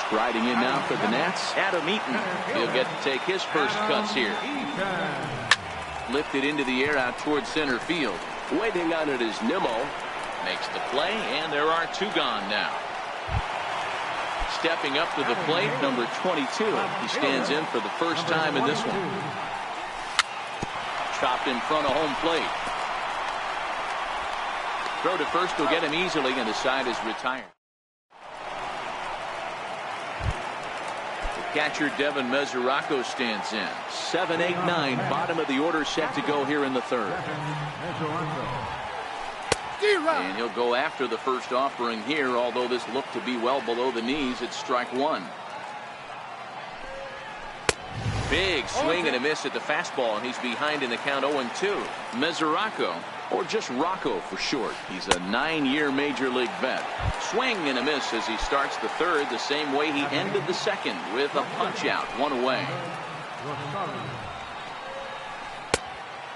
Striding in now for the Nats, Adam Eaton. He'll get to take his first cuts here. Lifted into the air out towards center field. Waiting on it is Nimmo. Makes the play, and there are 2 gone now. Stepping up to the plate, number 22. He stands in for the first time in this one. Chopped in front of home plate. Throw to first will get him easily, and the side is retired. Catcher Devin Mesoraco stands in. 7, 8, 9, bottom of the order set to go here in the 3rd. And he'll go after the first offering here, although this looked to be well below the knees. It's strike 1. Big swing and a miss at the fastball, and he's behind in the count 0-2. Mesoraco, or just Rocco for short. He's a 9-year major league vet. Swing and a miss as he starts the 3rd the same way he ended the 2nd with a punch out, 1 away.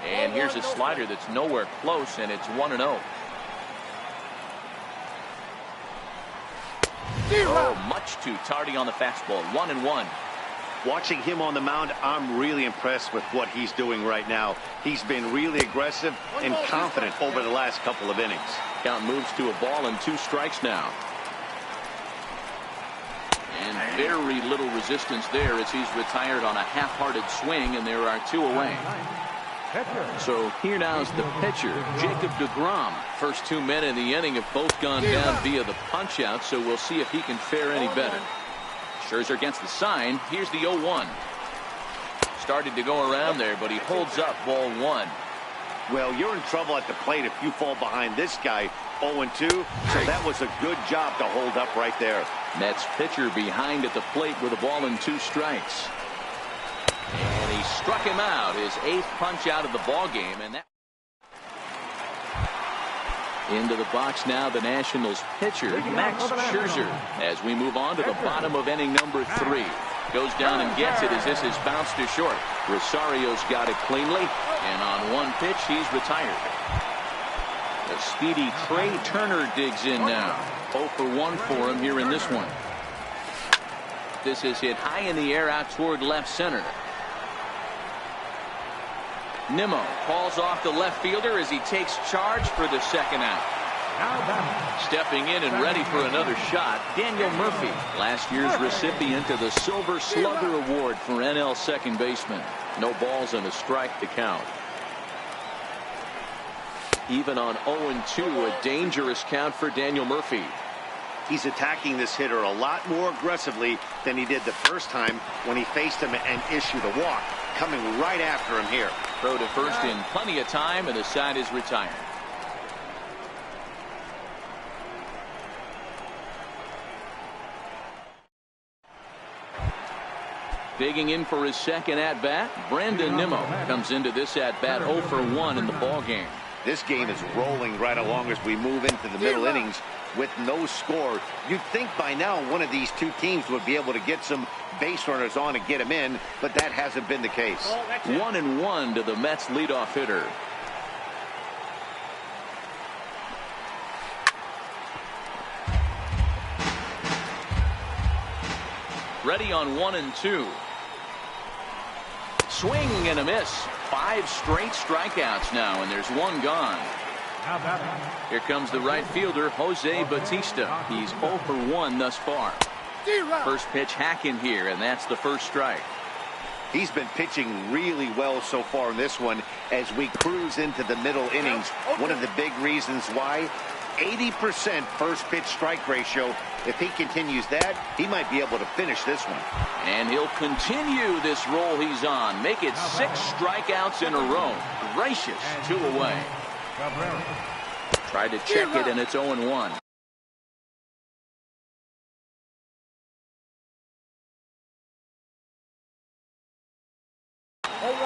And here's a slider that's nowhere close, and it's 1-0. Oh, much too tardy on the fastball. 1-1. Watching him on the mound, I'm really impressed with what he's doing right now. He's been really aggressive and confident over the last couple of innings. Count moves to a ball and 2 strikes now. And very little resistance there as he's retired on a half-hearted swing, and there are 2 away. So here now is the pitcher, Jacob deGrom. First 2 men in the inning have both gone down via the punch-out, so we'll see if he can fare any better. Scherzer against the sign. Here's the 0-1. Started to go around there, but he holds up, ball 1. Well, you're in trouble at the plate if you fall behind this guy 0-2. So that was a good job to hold up right there. Mets pitcher behind at the plate with a ball and 2 strikes. And he struck him out, his 8th punch out of the ball game, and that into the box now, the Nationals pitcher, Max Scherzer, as we move on to the bottom of inning number 3. Goes down and gets it as this is bounced to short. Rosario's got it cleanly, and on 1 pitch, he's retired. The speedy Trey Turner digs in now. 0 for 1 for him here in this one. This is hit high in the air out toward left center. Nimmo calls off the left fielder as he takes charge for the 2nd out. Stepping in and ready for another shot, Daniel Murphy, last year's recipient of the Silver Slugger Award for NL second baseman. No balls and a strike to count. Even on 0-2, a dangerous count for Daniel Murphy. He's attacking this hitter a lot more aggressively than he did the first time when he faced him and issued a walk. coming right after him here. Throw to first in plenty of time, and the side is retired. Digging in for his second at-bat, Brandon Nimmo comes into this at-bat 0 for 1 in the ball game. This game is rolling right along as we move into the middle innings with no score. You'd think by now one of these two teams would be able to get some base runners on and get them in, but that hasn't been the case. 1-1 to the Mets leadoff hitter. Ready on 1-2. Swing and a miss. 5 straight strikeouts now, and there's one gone. Here comes the right fielder, Jose Bautista. He's 0 for 1 thus far. First pitch hacking here, and that's the first strike. He's been pitching really well so far in this one as we cruise into the middle innings. One of the big reasons why, 80% first pitch strike ratio. If he continues that, he might be able to finish this one. And he'll continue this roll he's on. Make it 6 strikeouts in a row. Gracious, 2 away. Tried to check it, and it's 0-1.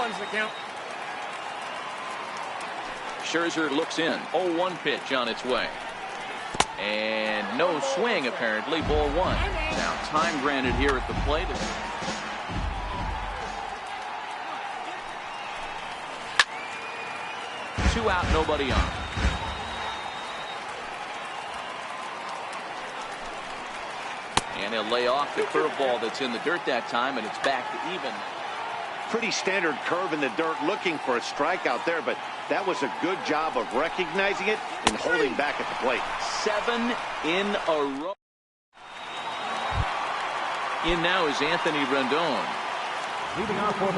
The count. Scherzer looks in. 0-1 pitch on its way. And no swing, apparently. Ball 1. Now time granted here at the plate. 2 out, nobody on. And he'll lay off the curveball that's in the dirt that time, and it's back to even. Pretty standard curve in the dirt, looking for a strikeout there, but that was a good job of recognizing it and holding back at the plate. 7 in a row. In now is Anthony Rendon.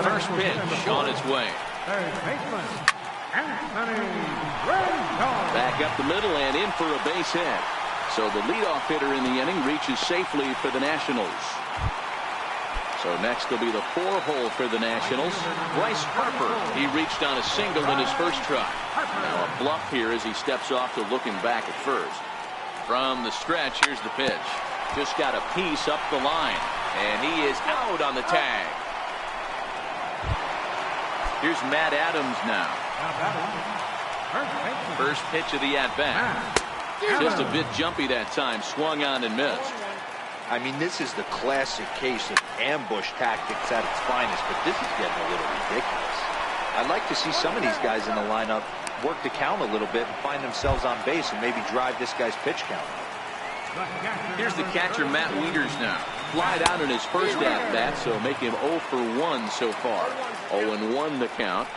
First pitch on its way. Back up the middle and in for a base hit. So the leadoff hitter in the inning reaches safely for the Nationals. So next will be the 4-hole for the Nationals. Bryce Harper, he reached on a single in his first try. Now a bluff here as he steps off to looking back at first. From the stretch, here's the pitch. Just got a piece up the line. And he is out on the tag. Here's Matt Adams now. First pitch of the at-bat. Just a bit jumpy that time. Swung on and missed. I mean, this is the classic case of ambush tactics at its finest, but this is getting a little ridiculous. I'd like to see some of these guys in the lineup work the count a little bit and find themselves on base and maybe drive this guy's pitch count. Here's the catcher, Matt Wieters now. Flied out in his first at-bat, so make him 0 for 1 so far. 0-1 the count.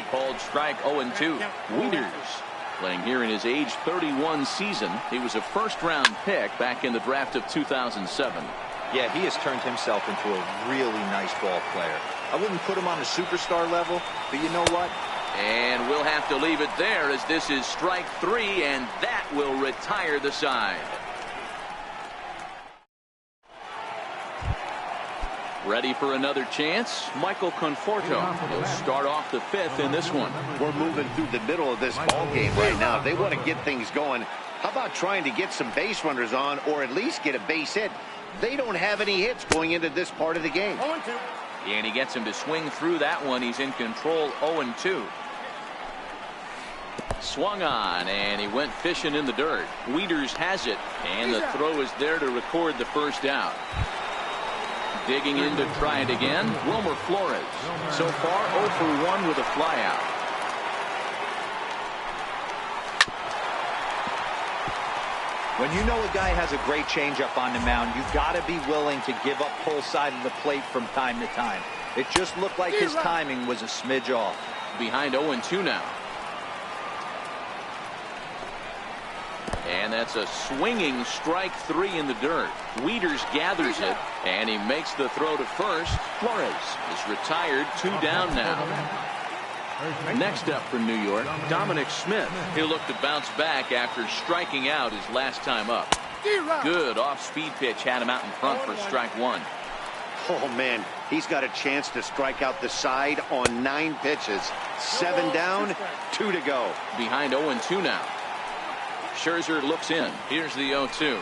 Called strike 0-2. Wieters playing here in his age 31 season. He was a first-round pick back in the draft of 2007. Yeah, he has turned himself into a really nice ball player. I wouldn't put him on a superstar level, but you know what? And we'll have to leave it there as this is strike 3, and that will retire the side. Ready for another chance? Michael Conforto will start off the 5th in this one. We're moving through the middle of this ball game right now. If they want to get things going, how about trying to get some base runners on or at least get a base hit? They don't have any hits going into this part of the game. 0-2. And he gets him to swing through that one. He's in control. 0-2. Swung on, and he went fishing in the dirt. Wieters has it, and the throw is there to record the first out. Digging in to try it again, Wilmer Flores. So far 0 for 1 with a flyout. When you know a guy has a great changeup on the mound, you got to be willing to give up pull side of the plate from time to time. It just looked like his timing was a smidge off. Behind 0-2 now. And that's a swinging strike 3 in the dirt. Wieters gathers it, and he makes the throw to first. Flores is retired, 2 down now. Next up for New York, Dominic Smith. He'll look to bounce back after striking out his last time up. Good off-speed pitch had him out in front for strike 1. Oh, man, He's got a chance to strike out the side on 9 pitches. 7 down, 2 to go. Behind 0-2 now. Scherzer looks in. Here's the 0-2.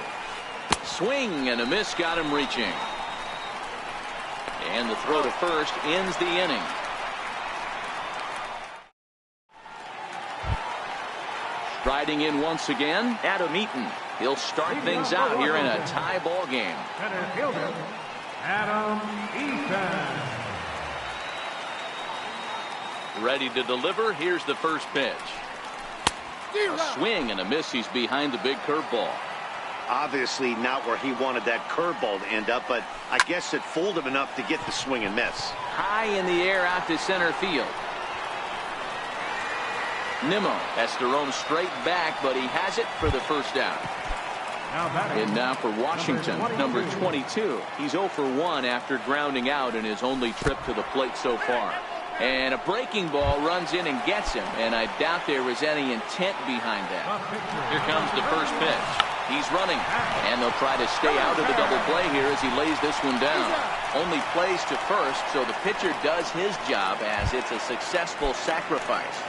Swing and a miss, got him reaching. And the throw to first ends the inning. Striding in once again, Adam Eaton. He'll start things out here in a tie ball game. Center fielder, Adam Eaton. Ready to deliver. Here's the first pitch. A swing and a miss. He's behind the big curveball. Obviously not where he wanted that curveball to end up, but I guess it fooled him enough to get the swing and miss. High in the air out to center field. Nimmo has to roam straight back, but he has it for the first out. And now for Washington, number 22. He's 0 for 1 after grounding out in his only trip to the plate so far. And a breaking ball runs in and gets him, and I doubt there was any intent behind that. Here comes the first pitch. He's running, and they'll try to stay out of the double play here as he lays this one down. Only plays to first, so the pitcher does his job as it's a successful sacrifice.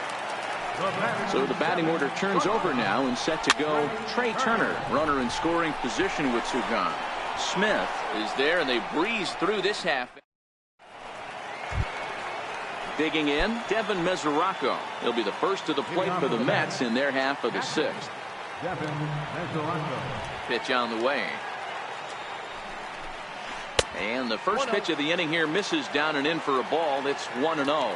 So the batting order turns over now and set to go Trey Turner, runner in scoring position with 2 gone. Smith is there, and they breeze through this half. Digging in, Devin Mesoraco. He'll be the first to the plate for the Mets in their half of the 6th. Pitch on the way. And the first pitch of the inning here misses down and in for a ball. It's 1-0.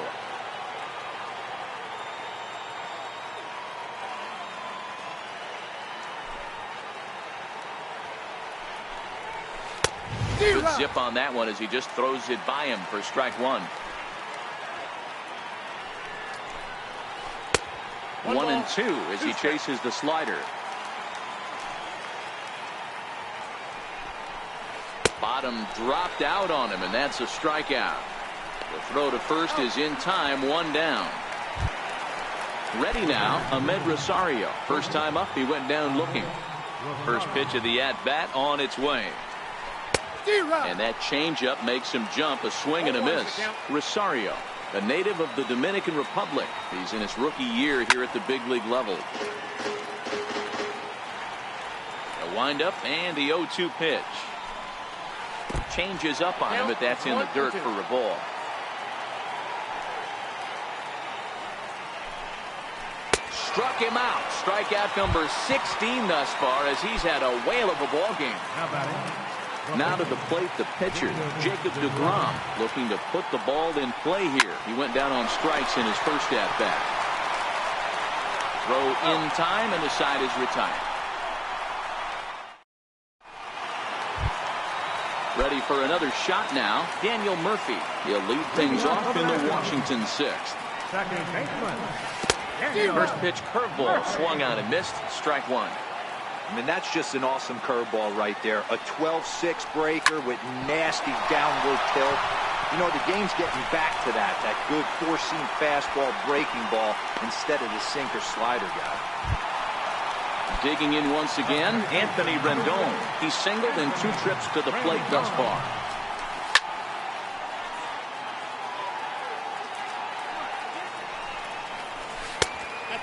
Good zip on that one as he just throws it by him for strike 1. 1-2 as he chases the slider. Bottom dropped out on him, and that's a strikeout. The throw to first is in time, 1 down. Ready now, Ahmed Rosario. First time up, he went down looking. First pitch of the at-bat on its way. And that changeup makes him jump, a swing and a miss. Rosario, a native of the Dominican Republic. He's in his rookie year here at the big league level. A windup and the 0-2 pitch. Changes up on him, but that's in the dirt for a ball. Struck him out. Strikeout number 16 thus far as he's had a whale of a ball game. Now to the plate, the pitcher, Jacob deGrom, looking to put the ball in play here. He went down on strikes in his first at-bat. Throw in time, and the side is retired. Ready for another shot now, Daniel Murphy. He'll lead things off in the Washington 6th. Second baseman. First pitch curveball swung on and missed. Strike 1. I mean, that's just an awesome curveball right there. A 12-6 breaker with nasty downward tilt. You know, the game's getting back to that good four-seam fastball breaking ball instead of the sinker slider guy. Digging in once again, Anthony Rendon. He's singled in 2 trips to the plate thus far.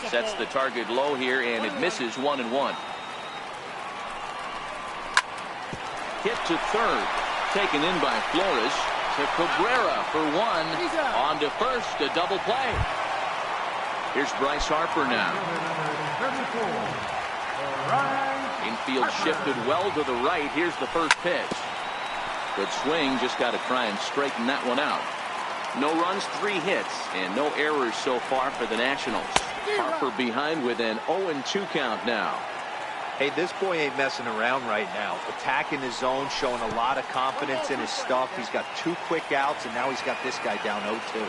Sets the target low here, and it misses 1-1. Hit to third. Taken in by Flores. To Cabrera for 1. On to first, a double play. Here's Bryce Harper now. Infield shifted well to the right. Here's the first pitch. Good swing. Just got to try and straighten that one out. No runs, 3 hits, and no errors so far for the Nationals. Harper behind with an 0-2 count now. Hey, this boy ain't messing around right now. Attacking his zone, showing a lot of confidence in his stuff. He's got 2 quick outs, and now he's got this guy down 0-2.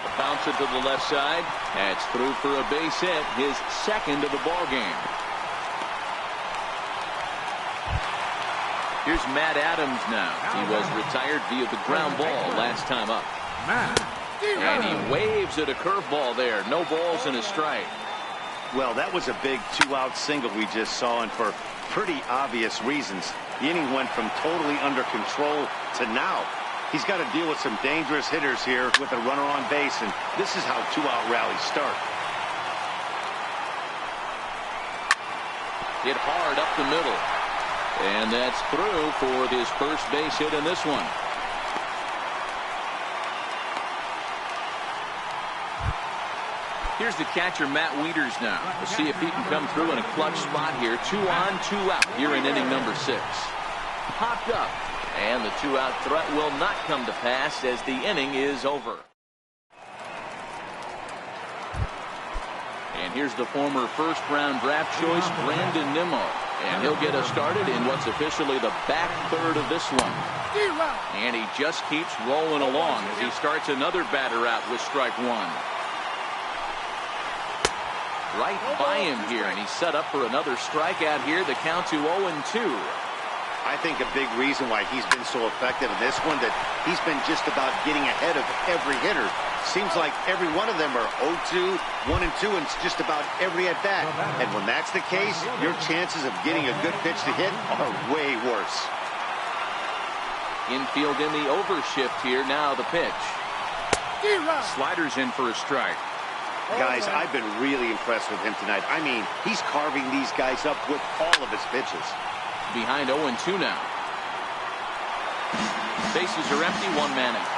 A bouncer to the left side. That's through for a base hit, his second of the ball game. Here's Matt Adams now. He was retired via the ground ball last time up. And he waves at a curveball there. No balls and a strike. Well, that was a big 2-out single we just saw, and for pretty obvious reasons. The inning went from totally under control to now. He's got to deal with some dangerous hitters here with a runner on base, and this is how two-out rallies start. Hit hard up the middle. And that's through for his first base hit in this one. Here's the catcher, Matt Wieters, now. We'll see if he can come through in a clutch spot here. 2 on, 2 out here in inning number 6. Popped up. And the 2-out threat will not come to pass as the inning is over. And here's the former first-round draft choice, Brandon Nimmo. And he'll get us started in what's officially the back third of this one. And he just keeps rolling along as he starts another batter out with strike 1. Right by him here, and he's set up for another strikeout here. The count to 0-2. I think a big reason why he's been so effective in this one, that he's been just about getting ahead of every hitter. Seems like every one of them are 0-2, 1-2, and it's just about every at-bat. And when that's the case, your chances of getting a good pitch to hit are way worse. Infield in the overshift here. Now the pitch. Sliders in for a strike. Guys, I've been really impressed with him tonight. I mean, he's carving these guys up with all of his pitches. Behind 0-2 now. Bases are empty, 1 man out.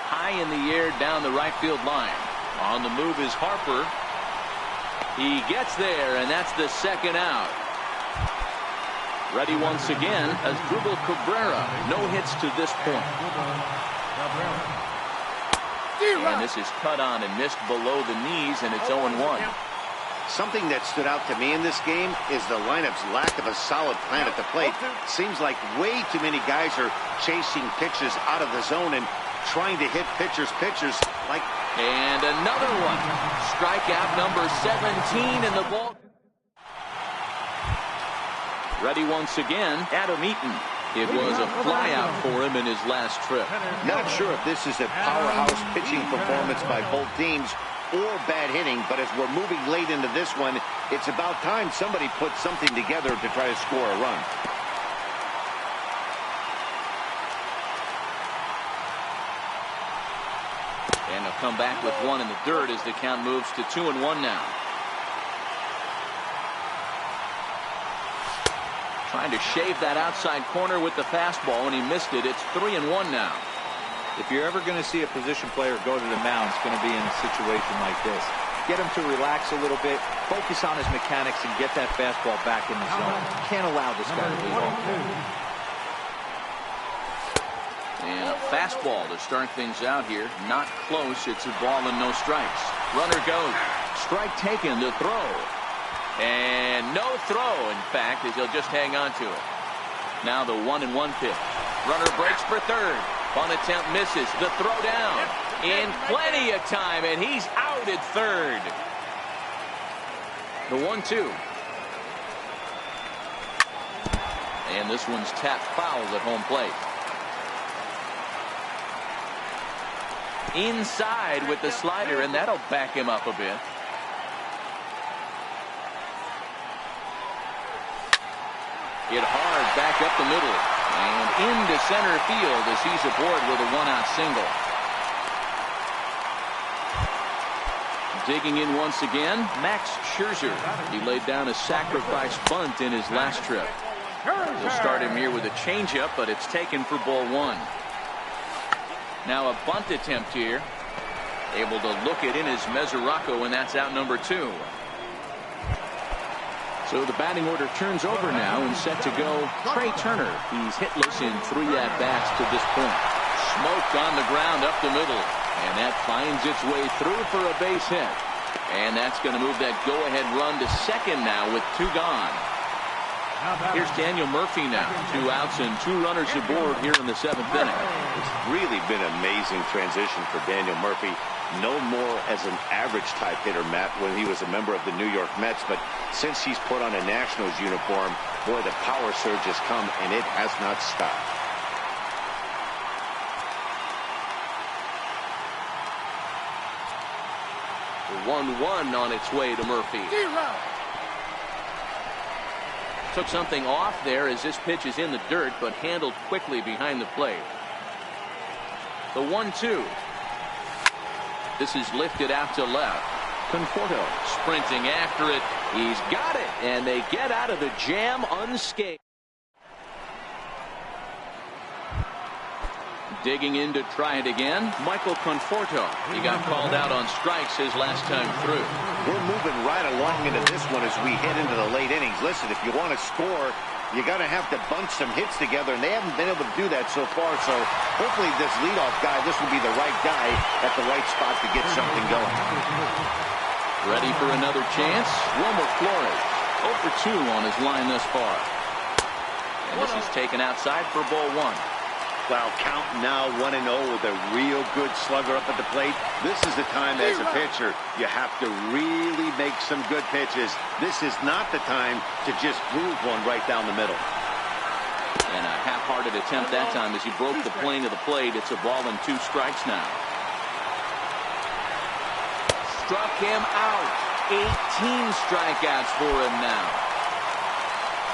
High in the air down the right field line. On the move is Harper. He gets there, and that's the 2nd out. Ready once again as Asdrubal Cabrera. No hits to this point. And this is cut on and missed below the knees, and it's 0-1. Something that stood out to me in this game is the lineup's lack of a solid plan at the plate. Seems like way too many guys are chasing pitches out of the zone and trying to hit pitchers like. And another one. Strikeout number 17 in the ball. Ready once again, Adam Eaton. It was a flyout for him in his last trip. Not sure if this is a powerhouse pitching performance by both teams or bad hitting, but as we're moving late into this one, it's about time somebody put something together to try to score a run. And they'll come back with 1 in the dirt as the count moves to 2-1 now. Trying to shave that outside corner with the fastball, and he missed it. It's 3-1 now. If you're ever going to see a position player go to the mound, it's going to be in a situation like this. Get him to relax a little bit, focus on his mechanics, and get that fastball back in the zone. Can't allow this guy to lead off. And a fastball to start things out here. Not close. It's a ball and no strikes. Runner goes. Strike taken to throw. And no throw, in fact, as he'll just hang on to it. Now the 1-1 pitch. Runner breaks for third. Bunt attempt misses. The throw down. In plenty of time, and he's out at third. The 1-2. And this one's tapped foul at home plate. Inside with the slider, and that'll back him up a bit. Hit hard back up the middle and into center field as he's aboard with a 1-out single. Digging in once again, Max Scherzer. He laid down a sacrifice bunt in his last trip. We'll start him here with a changeup, but it's taken for ball 1. Now a bunt attempt here. Able to look it in as Mesoraco, and that's out number 2. So the batting order turns over now, and set to go Trey Turner. He's hitless in 3 at-bats to this point. Smoked on the ground up the middle, and that finds its way through for a base hit. And that's going to move that go-ahead run to second now with 2 gone. Here's Daniel Murphy now. 2 outs and 2 runners aboard here in the 7th inning. It's really been an amazing transition for Daniel Murphy. Known more as an average type hitter, Matt, when he was a member of the New York Mets, but since he's put on a Nationals uniform, boy, the power surge has come, and it has not stopped. The 1-1 on its way to Murphy. Took something off there as this pitch is in the dirt, but handled quickly behind the plate. The 1-2. This is lifted out to left. Conforto sprinting after it. He's got it, and they get out of the jam unscathed. Digging in to try it again, Michael Conforto. He got called out on strikes his last time through. We're moving right along into this one as we head into the late innings. Listen, if you want to score, you got to have to bunch some hits together, and they haven't been able to do that so far. So hopefully this leadoff guy, this will be the right guy at the right spot to get something going. Ready for another chance? Wilmer Flores, 0 for 2 on his line thus far. And this is taken outside for ball 1. Well, count now 1-0 with a real good slugger up at the plate. This is the time as a pitcher you have to really make some good pitches. This is not the time to just move one right down the middle. And a half-hearted attempt that time as he broke the plane of the plate. It's a ball and 2 strikes now. Struck him out. 18 strikeouts for him now.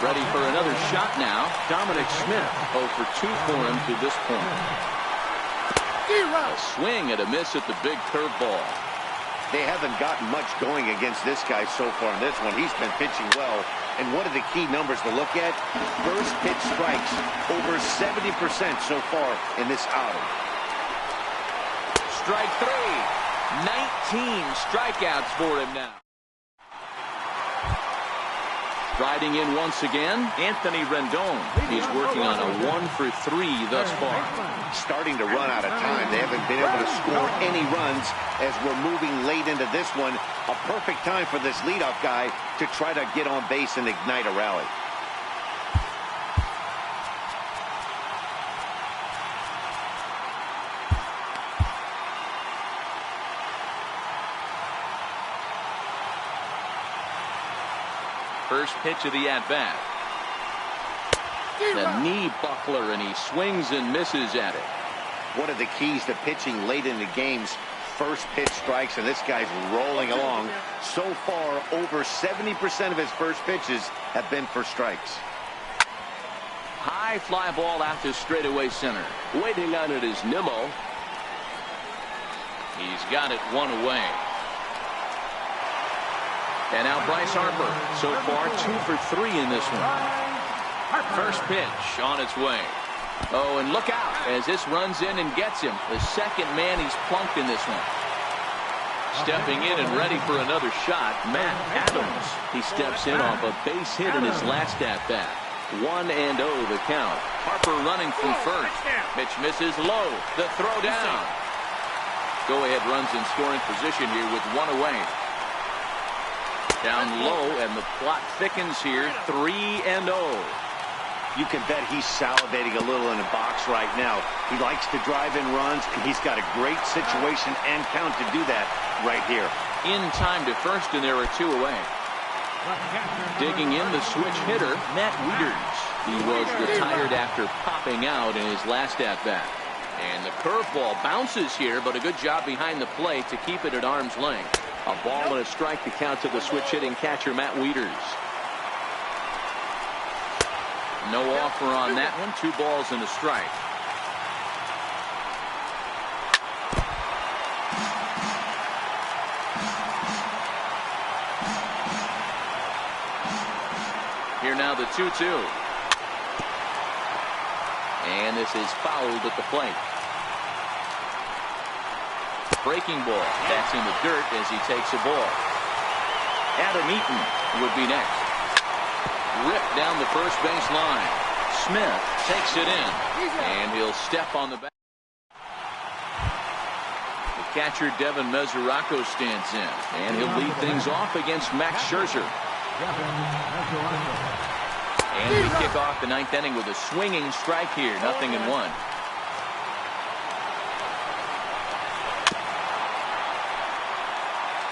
Ready for another shot now. Dominic Smith, 0 for 2 for him to this point. A swing and a miss at the big curveball. They haven't gotten much going against this guy so far in this one. He's been pitching well. And one of the key numbers to look at, first pitch strikes, over 70% so far in this outing. Strike 3. 19 strikeouts for him now. Riding in once again, Anthony Rendon. He's working on a 1 for 3 thus far. Starting to run out of time. They haven't been able to score any runs as we're moving late into this one. A perfect time for this leadoff guy to try to get on base and ignite a rally. First pitch of the at-bat. The knee buckler, and he swings and misses at it. One of the keys to pitching late in the games, first pitch strikes, and this guy's rolling along. So far, over 70% of his first pitches have been for strikes. High fly ball out to straightaway center. Waiting on it is Nimmo. He's got it 1 away. And now Bryce Harper, so far 2 for 3 in this one. First pitch on its way. Oh, and look out as this runs in and gets him. The second man he's plunked in this one. Stepping in and ready for another shot, Matt Adams. He steps in off a base hit in his last at-bat. 1-0 the count. Harper running from first. Pitch misses low. The throw down. Go-ahead runs in scoring position here with 1 away. Down low, and the plot thickens here. 3-0. You can bet he's salivating a little in the box right now. He likes to drive in runs, and he's got a great situation and count to do that right here. In time to first, and there are 2 away. Digging in the switch hitter, Matt Wieters. He was retired after popping out in his last at-bat. And the curveball bounces here, but a good job behind the plate to keep it at arm's length. A ball and a strike to count to the switch-hitting catcher, Matt Wieters. No offer on that one. 2 balls and a strike. Here now the 2-2. And this is fouled at the plate. Breaking ball. That's in the dirt as he takes a ball. Adam Eaton would be next. Ripped down the first base line. Smith takes it in. And he'll step on the back. The catcher Devin Mesoraco stands in. And he'll lead things off against Max Scherzer. And we kick off the 9th inning with a swinging strike here. 0-1.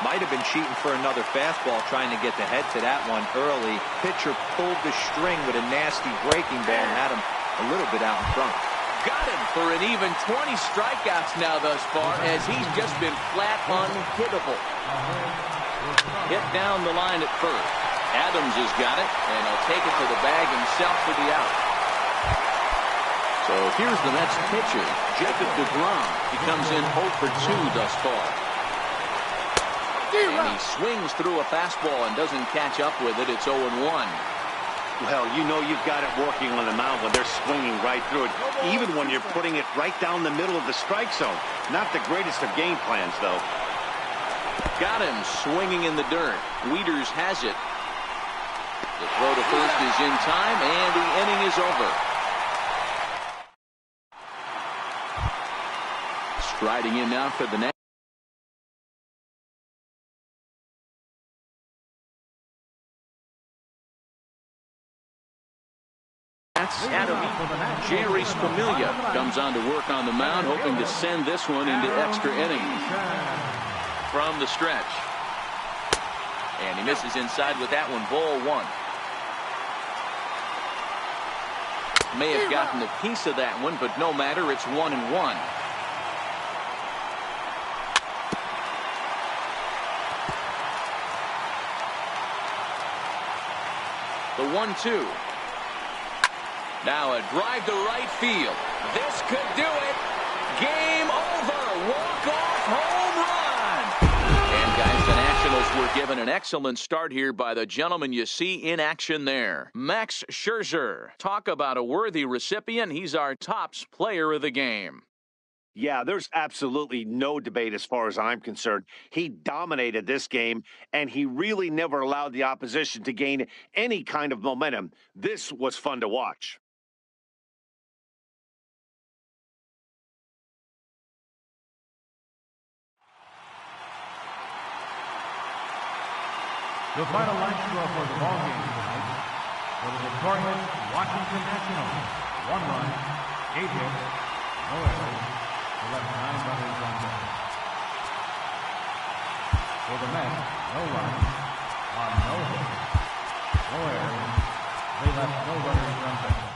Might have been cheating for another fastball, trying to get the head to that one early. Pitcher pulled the string with a nasty breaking ball and had him a little bit out in front. Got him for an even 20 strikeouts now thus far, as he's just been flat unhittable. Hit down the line at first. Adams has got it, and he'll take it to the bag himself for the out. So here's the Mets pitcher, Jacob deGrom. He comes in 0 for 2 thus far. And he swings through a fastball and doesn't catch up with it. It's 0-1. Well, you know you've got it working on the mound when they're swinging right through it, even when you're putting it right down the middle of the strike zone. Not the greatest of game plans, though. Got him swinging in the dirt. Wieters has it. The throw to first is in time, and the inning is over. Striding in now for the next. Jerry Familia comes on to work on the mound, hoping to send this one into extra innings. From the stretch. And he misses inside with that one. Ball 1. May have gotten a piece of that one, but no matter. It's 1-1. The 1-2. Now a drive to right field. This could do it. Game over. Walk-off home run. And guys, the Nationals were given an excellent start here by the gentleman you see in action there. Max Scherzer. Talk about a worthy recipient. He's our tops player of the game. Yeah, there's absolutely no debate as far as I'm concerned. He dominated this game, and he really never allowed the opposition to gain any kind of momentum. This was fun to watch. The final line score for the ball game tonight for the victorious Washington Nationals. 1 run, 8 hits, no errors. They left 9 runners on base. For the Mets, no runs on no hits, no errors. They left no runners on base.